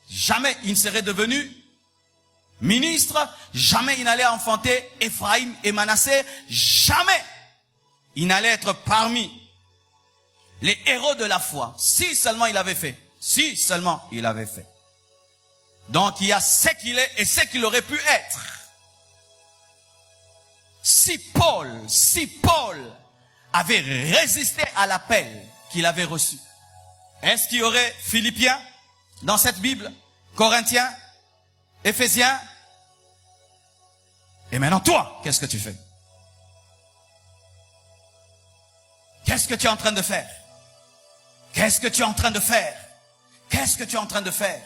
Jamais il ne serait devenu ministre, jamais il n'allait enfanter Ephraïm et Manassé, jamais il n'allait être parmi les héros de la foi, si seulement il avait fait, si seulement il avait fait. Donc il y a ce qu'il est et ce qu'il aurait pu être. Si Paul avait résisté à l'appel qu'il avait reçu, est-ce qu'il y aurait Philippiens dans cette Bible, Corinthiens, Éphésiens? Et maintenant toi, qu'est-ce que tu fais? Qu'est-ce que tu es en train de faire? Qu'est-ce que tu es en train de faire? Qu'est-ce que tu es en train de faire?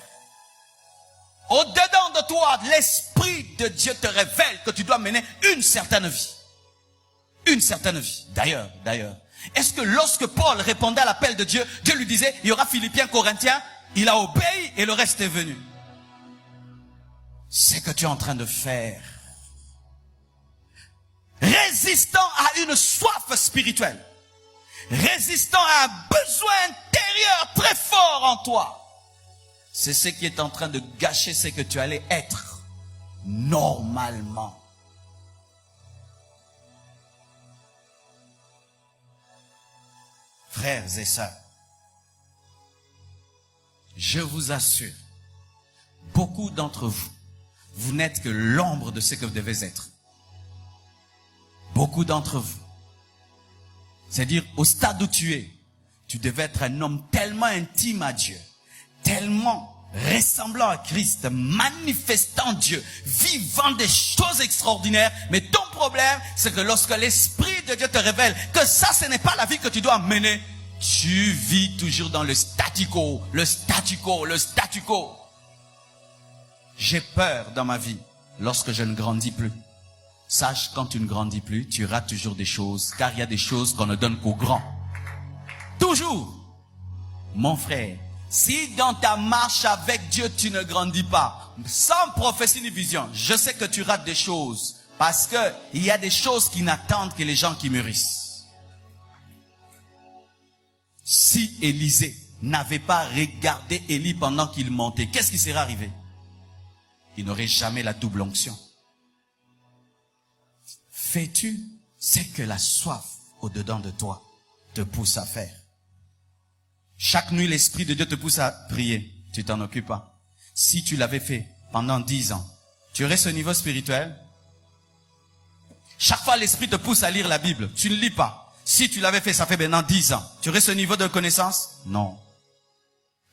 Au-dedans de toi, l'Esprit de Dieu te révèle que tu dois mener une certaine vie. Une certaine vie. D'ailleurs, est-ce que lorsque Paul répondait à l'appel de Dieu, Dieu lui disait, il y aura Philippiens, Corinthiens, il a obéi et le reste est venu? C'est que tu es en train de faire. Résistant à une soif spirituelle. Résistant à un besoin intérieur très fort en toi. C'est ce qui est en train de gâcher ce que tu allais être normalement. Frères et sœurs, je vous assure, beaucoup d'entre vous, vous n'êtes que l'ombre de ce que vous devez être. Beaucoup d'entre vous. C'est-à-dire, au stade où tu devais être un homme tellement intime à Dieu, tellement ressemblant à Christ, manifestant Dieu, vivant des choses extraordinaires. Mais ton problème, c'est que lorsque l'Esprit de Dieu te révèle que ça, ce n'est pas la vie que tu dois mener, tu vis toujours dans le statu quo, le statu quo, le statu quo. J'ai peur dans ma vie lorsque je ne grandis plus. Sache, quand tu ne grandis plus, tu rates toujours des choses, car il y a des choses qu'on ne donne qu'aux grands. Toujours. Mon frère, si dans ta marche avec Dieu, tu ne grandis pas, sans prophétie ni vision, je sais que tu rates des choses, parce que il y a des choses qui n'attendent que les gens qui mûrissent. Si Élisée n'avait pas regardé Élie pendant qu'il montait, qu'est-ce qui serait arrivé? Il n'aurait jamais la double onction. Fais-tu ce que la soif au-dedans de toi te pousse à faire? Chaque nuit, l'Esprit de Dieu te pousse à prier. Tu t'en occupes pas. Si tu l'avais fait pendant 10 ans, tu aurais ce niveau spirituel? Chaque fois, l'Esprit te pousse à lire la Bible. Tu ne lis pas. Si tu l'avais fait, ça fait maintenant 10 ans. Tu aurais ce niveau de connaissance? Non.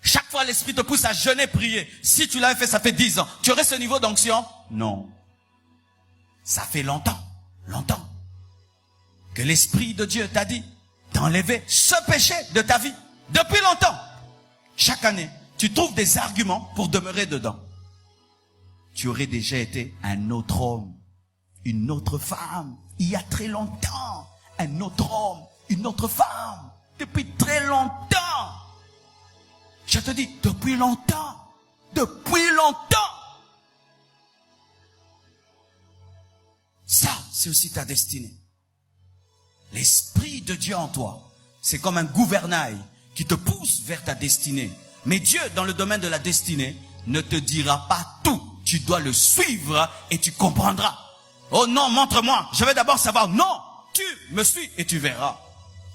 Chaque fois, l'Esprit te pousse à jeûner, prier. Si tu l'avais fait, ça fait 10 ans. Tu aurais ce niveau d'onction? Non. Ça fait longtemps que l'Esprit de Dieu t'a dit d'enlever ce péché de ta vie. Depuis longtemps. Chaque année, tu trouves des arguments pour demeurer dedans. Tu aurais déjà été un autre homme, une autre femme, il y a très longtemps. Un autre homme, une autre femme, depuis très longtemps. Je te dis, depuis longtemps. Depuis longtemps. Ça, c'est aussi ta destinée. L'Esprit de Dieu en toi, c'est comme un gouvernail qui te pousse vers ta destinée. Mais Dieu, dans le domaine de la destinée, ne te dira pas tout. Tu dois le suivre et tu comprendras. Oh non, montre-moi. Je vais d'abord savoir. Non, tu me suis et tu verras.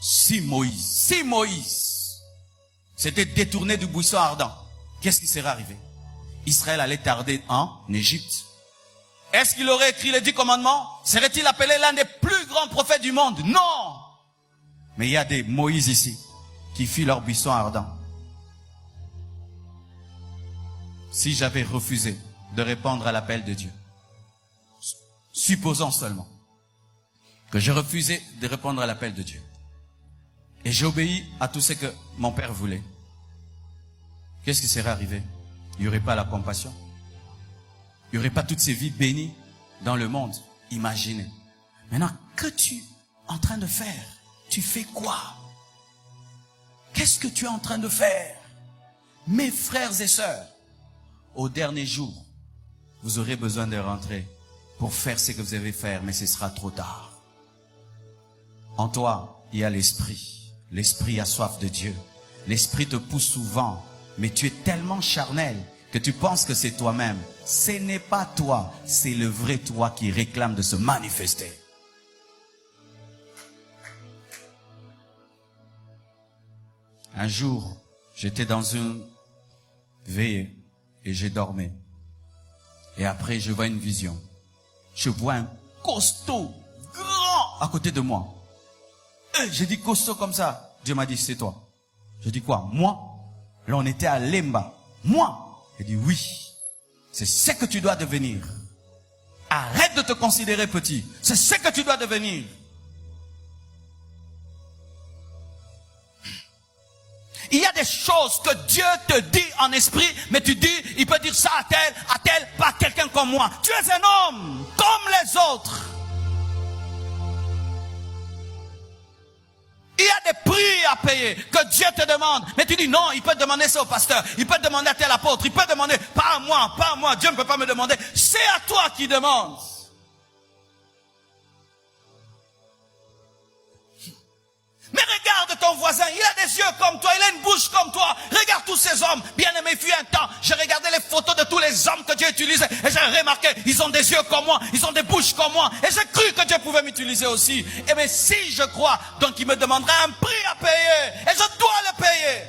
Si Moïse s'était détourné du buisson ardent, qu'est-ce qui serait arrivé? Israël allait tarder en Égypte. Est-ce qu'il aurait écrit les 10 commandements? Serait-il appelé l'un des plus grands prophètes du monde? Non. Mais il y a des Moïse ici qui fuient leur buisson ardent. Si j'avais refusé de répondre à l'appel de Dieu, supposons seulement que je refusais de répondre à l'appel de Dieu et j'obéis à tout ce que mon père voulait, qu'est-ce qui serait arrivé? Il n'y aurait pas la compassion. Il n'y aurait pas toutes ces vies bénies dans le monde. Imaginez. Maintenant, que tu es en train de faire? Tu fais quoi? Qu'est-ce que tu es en train de faire? Mes frères et sœurs, au dernier jour, vous aurez besoin de rentrer pour faire ce que vous devez faire, mais ce sera trop tard. En toi, il y a l'Esprit. L'Esprit a soif de Dieu. L'Esprit te pousse souvent, mais tu es tellement charnel que tu penses que c'est toi-même. Ce n'est pas toi, c'est le vrai toi qui réclame de se manifester. Un jour, j'étais dans une veillée et j'ai dormi. Et après, je vois une vision. Je vois un costaud, grand, à côté de moi. Et j'ai dit costaud comme ça. Dieu m'a dit, c'est toi. Je dis quoi? Moi? Là, on était à Lemba. Moi? Il dit oui. C'est ce que tu dois devenir. Arrête de te considérer petit. C'est ce que tu dois devenir. Il y a des choses que Dieu te dit en esprit, mais tu dis, il peut dire ça à tel, pas quelqu'un comme moi. Tu es un homme, comme les autres. Il y a des prix à payer que Dieu te demande. Mais tu dis non, il peut demander ça au pasteur. Il peut demander à tel apôtre. Il peut demander, pas à moi. Dieu ne peut pas me demander. C'est à toi qui demande. Mais regarde ton voisin, il a des yeux comme toi, il a une bouche comme toi. Regarde tous ces hommes. Bien aimé, il fut un temps, j'ai regardé les photos de tous les hommes que Dieu utilisait et j'ai remarqué, ils ont des yeux comme moi, ils ont des bouches comme moi. Et j'ai cru que Dieu pouvait m'utiliser. utiliser aussi. Eh bien, si je crois, donc il me demandera un prix à payer. Et je dois le payer.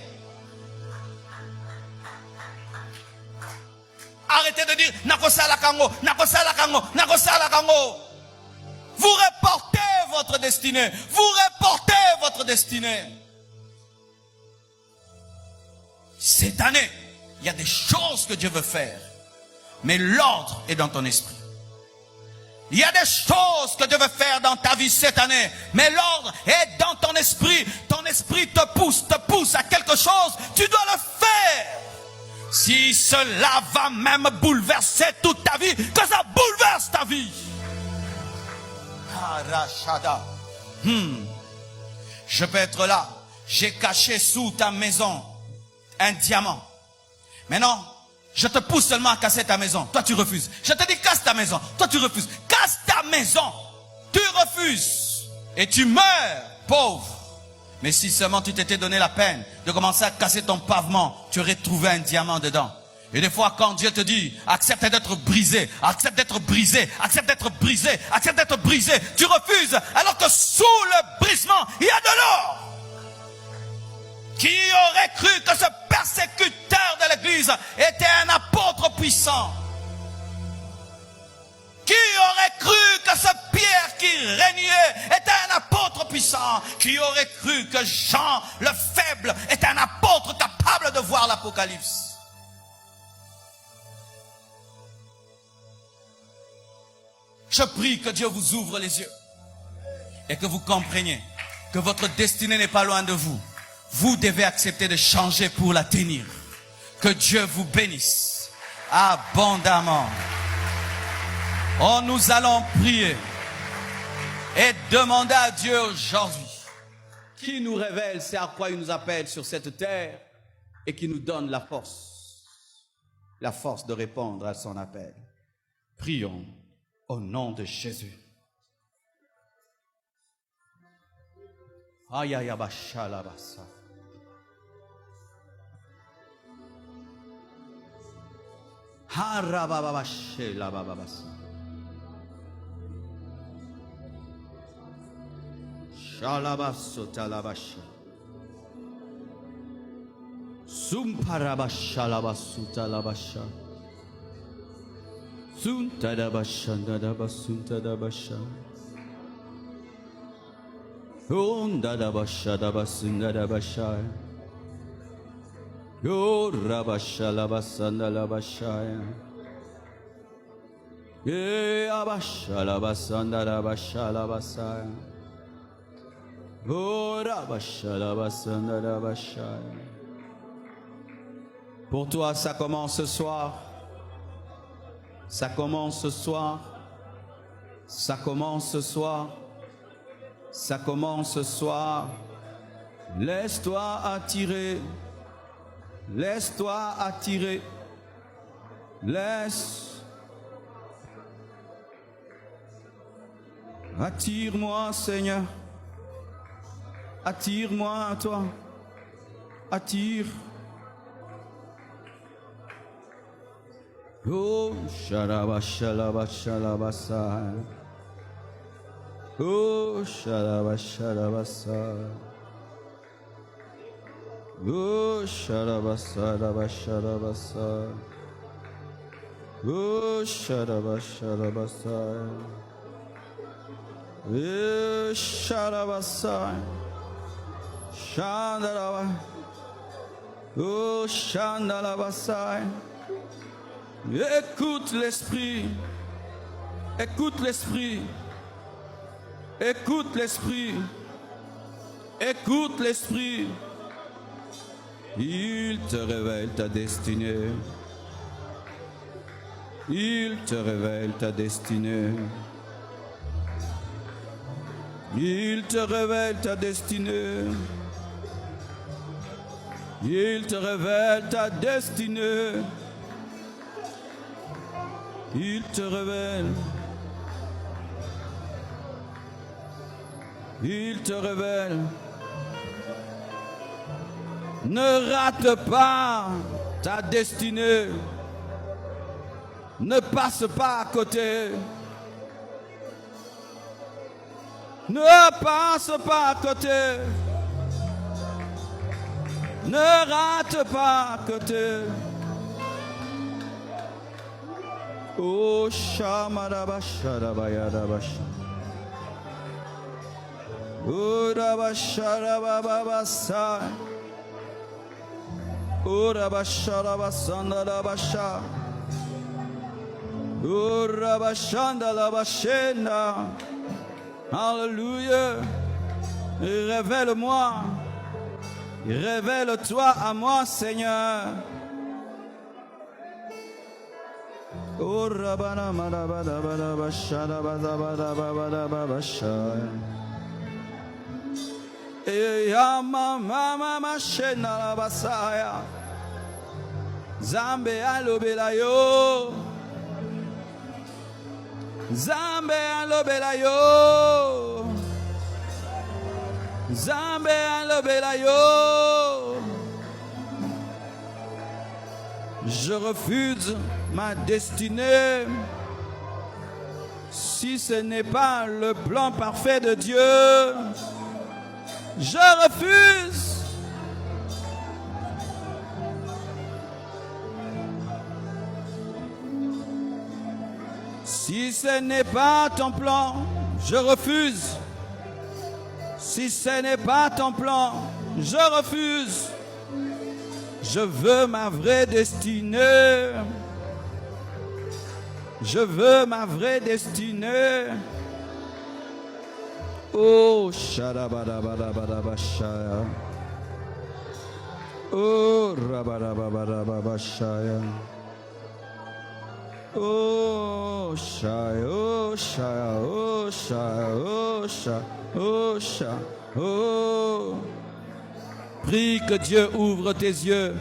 Arrêtez de dire, nakosala kango, nakosala kango, nakosala kango. Vous reportez votre destinée. Vous reportez votre destinée. Cette année, il y a des choses que Dieu veut faire. Mais l'ordre est dans ton esprit. Il y a des choses que Dieu veut faire dans ta vie cette année. Mais l'ordre est dans ton esprit. Ton esprit te pousse à quelque chose. Tu dois le faire. Si cela va même bouleverser toute ta vie, que ça bouleverse ta vie. Je peux être là. J'ai caché sous ta maison un diamant. Maintenant, je te pousse seulement à casser ta maison. Toi, tu refuses. Je te dis, casse ta maison. Toi, tu refuses. Casse ta maison. Tu refuses. Et tu meurs, pauvre. Mais si seulement tu t'étais donné la peine de commencer à casser ton pavement, tu aurais trouvé un diamant dedans. Et des fois, quand Dieu te dit, accepte d'être brisé, accepte d'être brisé, accepte d'être brisé, accepte d'être brisé, tu refuses, alors que sous le brisement, il y a de l'or. Qui aurait cru que ce persécuteur de l'église était un apôtre puissant? Qui aurait cru que ce Pierre qui régnait était un apôtre puissant? Qui aurait cru que Jean le faible était un apôtre capable de voir l'Apocalypse? Je prie que Dieu vous ouvre les yeux et que vous compreniez que votre destinée n'est pas loin de vous. Vous devez accepter de changer pour la tenir. Que Dieu vous bénisse abondamment. Oh, nous allons prier et demander à Dieu aujourd'hui qui nous révèle c'est à quoi il nous appelle sur cette terre et qui nous donne la force de répondre à son appel. Prions au nom de Jésus. Aïe aïe abashalabasa. Harababashelababasa. Shalabasotalabasha. Sumparabashalabasutalabasha. Suntadabashandadabasuntada. Ondadabashadabasundadabasha. Yo rabashalabasandalabashaya. Ye abashalabasandalabashalabasaya. Oh rabashalabasandalabashaya. Pour toi, ça commence ce soir. Ça commence ce soir. Ça commence ce soir. Ça commence ce soir. Laisse-toi attirer. Laisse-toi attirer. Attire-moi, Seigneur. Attire-moi à toi. Attire. Oh, shalabashalabashalabasa. Oh, shalabashalabasa. Oh, shalabashalabashalabasa. Oh, shalabashalabasa. Oh, shalabasa. Shandalaba. Oh, shandalabasa. Écoute l'esprit. Écoute l'esprit. Écoute l'esprit. Écoute l'esprit. Il te révèle ta destinée. Il te révèle ta destinée. Il te révèle ta destinée. Il te révèle ta destinée. Il te révèle. Il te révèle. Ne rate pas ta destinée. Ne passe pas à côté. Ne passe pas à côté. Ne rate pas à côté. Oh, shamadabashadabayadabasha. Oh, rabashadabababasa. Oh, rabashadabasandalabasha. Oh, rabashandalabashenda. Alléluia. Révèle-moi. Révèle-toi à moi, Seigneur. Oh, rabana madabadabadabashadabadabadabadabasha. E mama shena la basaya. Zambe alobelayo. Zambe alobelayo. Zambe alobelayo. Je refuse ma destinée. Si ce n'est pas le plan parfait de Dieu, je refuse. Si ce n'est pas ton plan, je refuse. Si ce n'est pas ton plan, je refuse. Je veux ma vraie destinée. Je veux ma vraie destinée. Oh, shadabadabadabadabashaya. Oh, rabadabadabadabashaya. Oh, shaya, oh, shaya, oh, shaya, oh, shaya, oh, shaya, oh. Prie que Dieu ouvre tes yeux,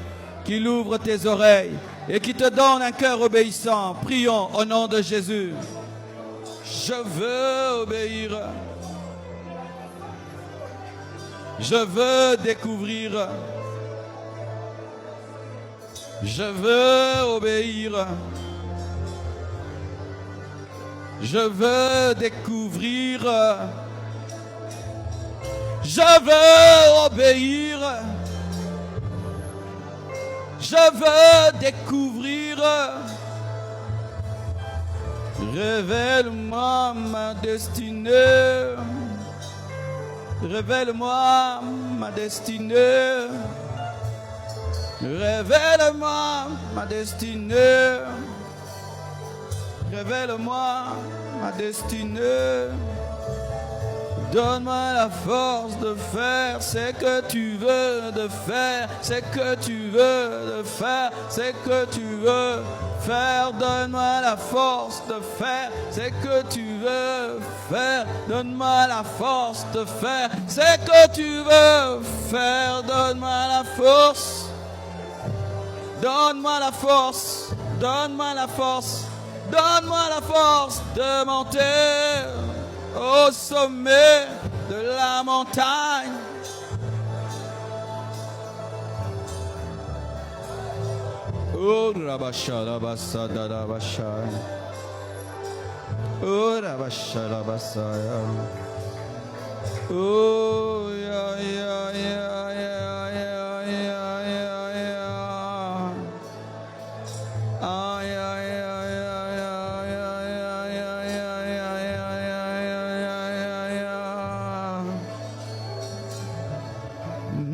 qu'il ouvre tes oreilles et qu'il te donne un cœur obéissant. Prions au nom de Jésus. Je veux obéir. Je veux découvrir. Je veux obéir. Je veux découvrir. Je veux obéir. Je veux découvrir. Révèle-moi ma destinée. Révèle-moi ma destinée. Révèle-moi ma destinée. Révèle-moi ma destinée. Donne-moi la force de faire ce que tu veux de faire, ce que tu veux de faire, ce que tu veux faire. Donne-moi la force de faire ce que tu veux faire. Donne-moi la force de faire ce que tu veux faire. Donne-moi la force. Donne-moi la force. Donne-moi la force. Donne-moi la force de monter au sommet de la montagne. Oh, rabasha, rabasa, rabasha. Oh, rabasha, rabasa. Oh, ya, ya, ya, ya, ya, ya, ya, ya. Ah, ya, ya, ya, ya, ya, ya, ya, ya, ya, ya, ya.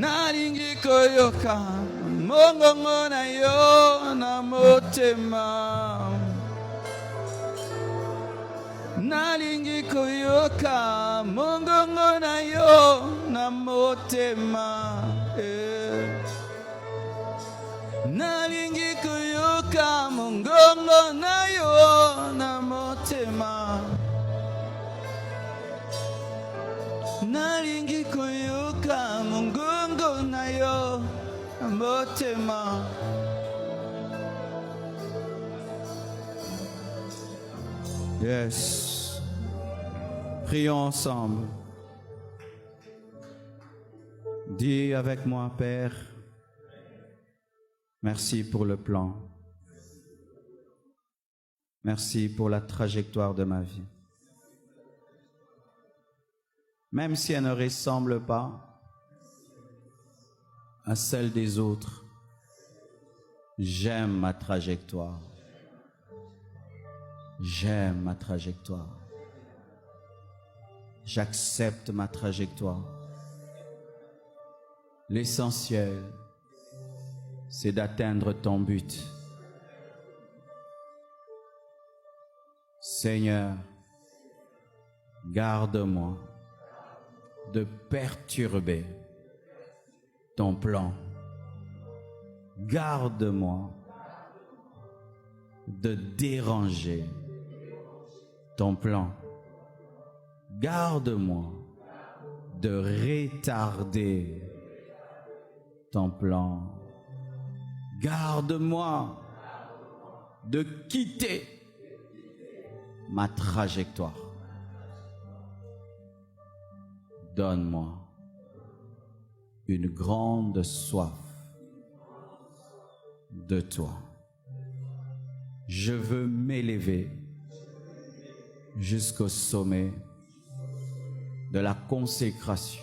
Nalingi koyoka mongongo na yo na motema. Nalingi koyoka mongongo na yo na motema. Nalingi koyoka mongongo na yo na motema. Nalingi koyoka mongongo na yo na motema. Yes. Prions ensemble. Dis avec moi, Père, merci pour le plan. Merci pour la trajectoire de ma vie. même si elle ne ressemble pas à celle des autres. J'aime ma trajectoire. J'aime ma trajectoire. J'accepte ma trajectoire. L'essentiel, c'est d'atteindre ton but. Seigneur, garde-moi de perturber ton plan. Garde-moi de déranger ton plan. Garde-moi de retarder ton plan. Garde-moi de quitter ma trajectoire. Donne-moi une grande soif de toi. Je veux m'élever jusqu'au sommet de la consécration.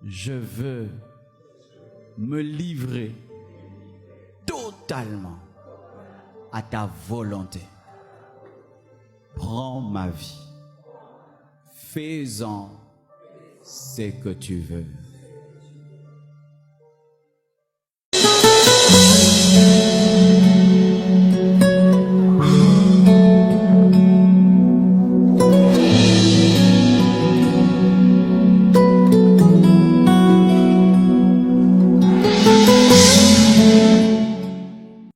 Je veux me livrer totalement à ta volonté. Prends ma vie. Fais-en ce que tu veux.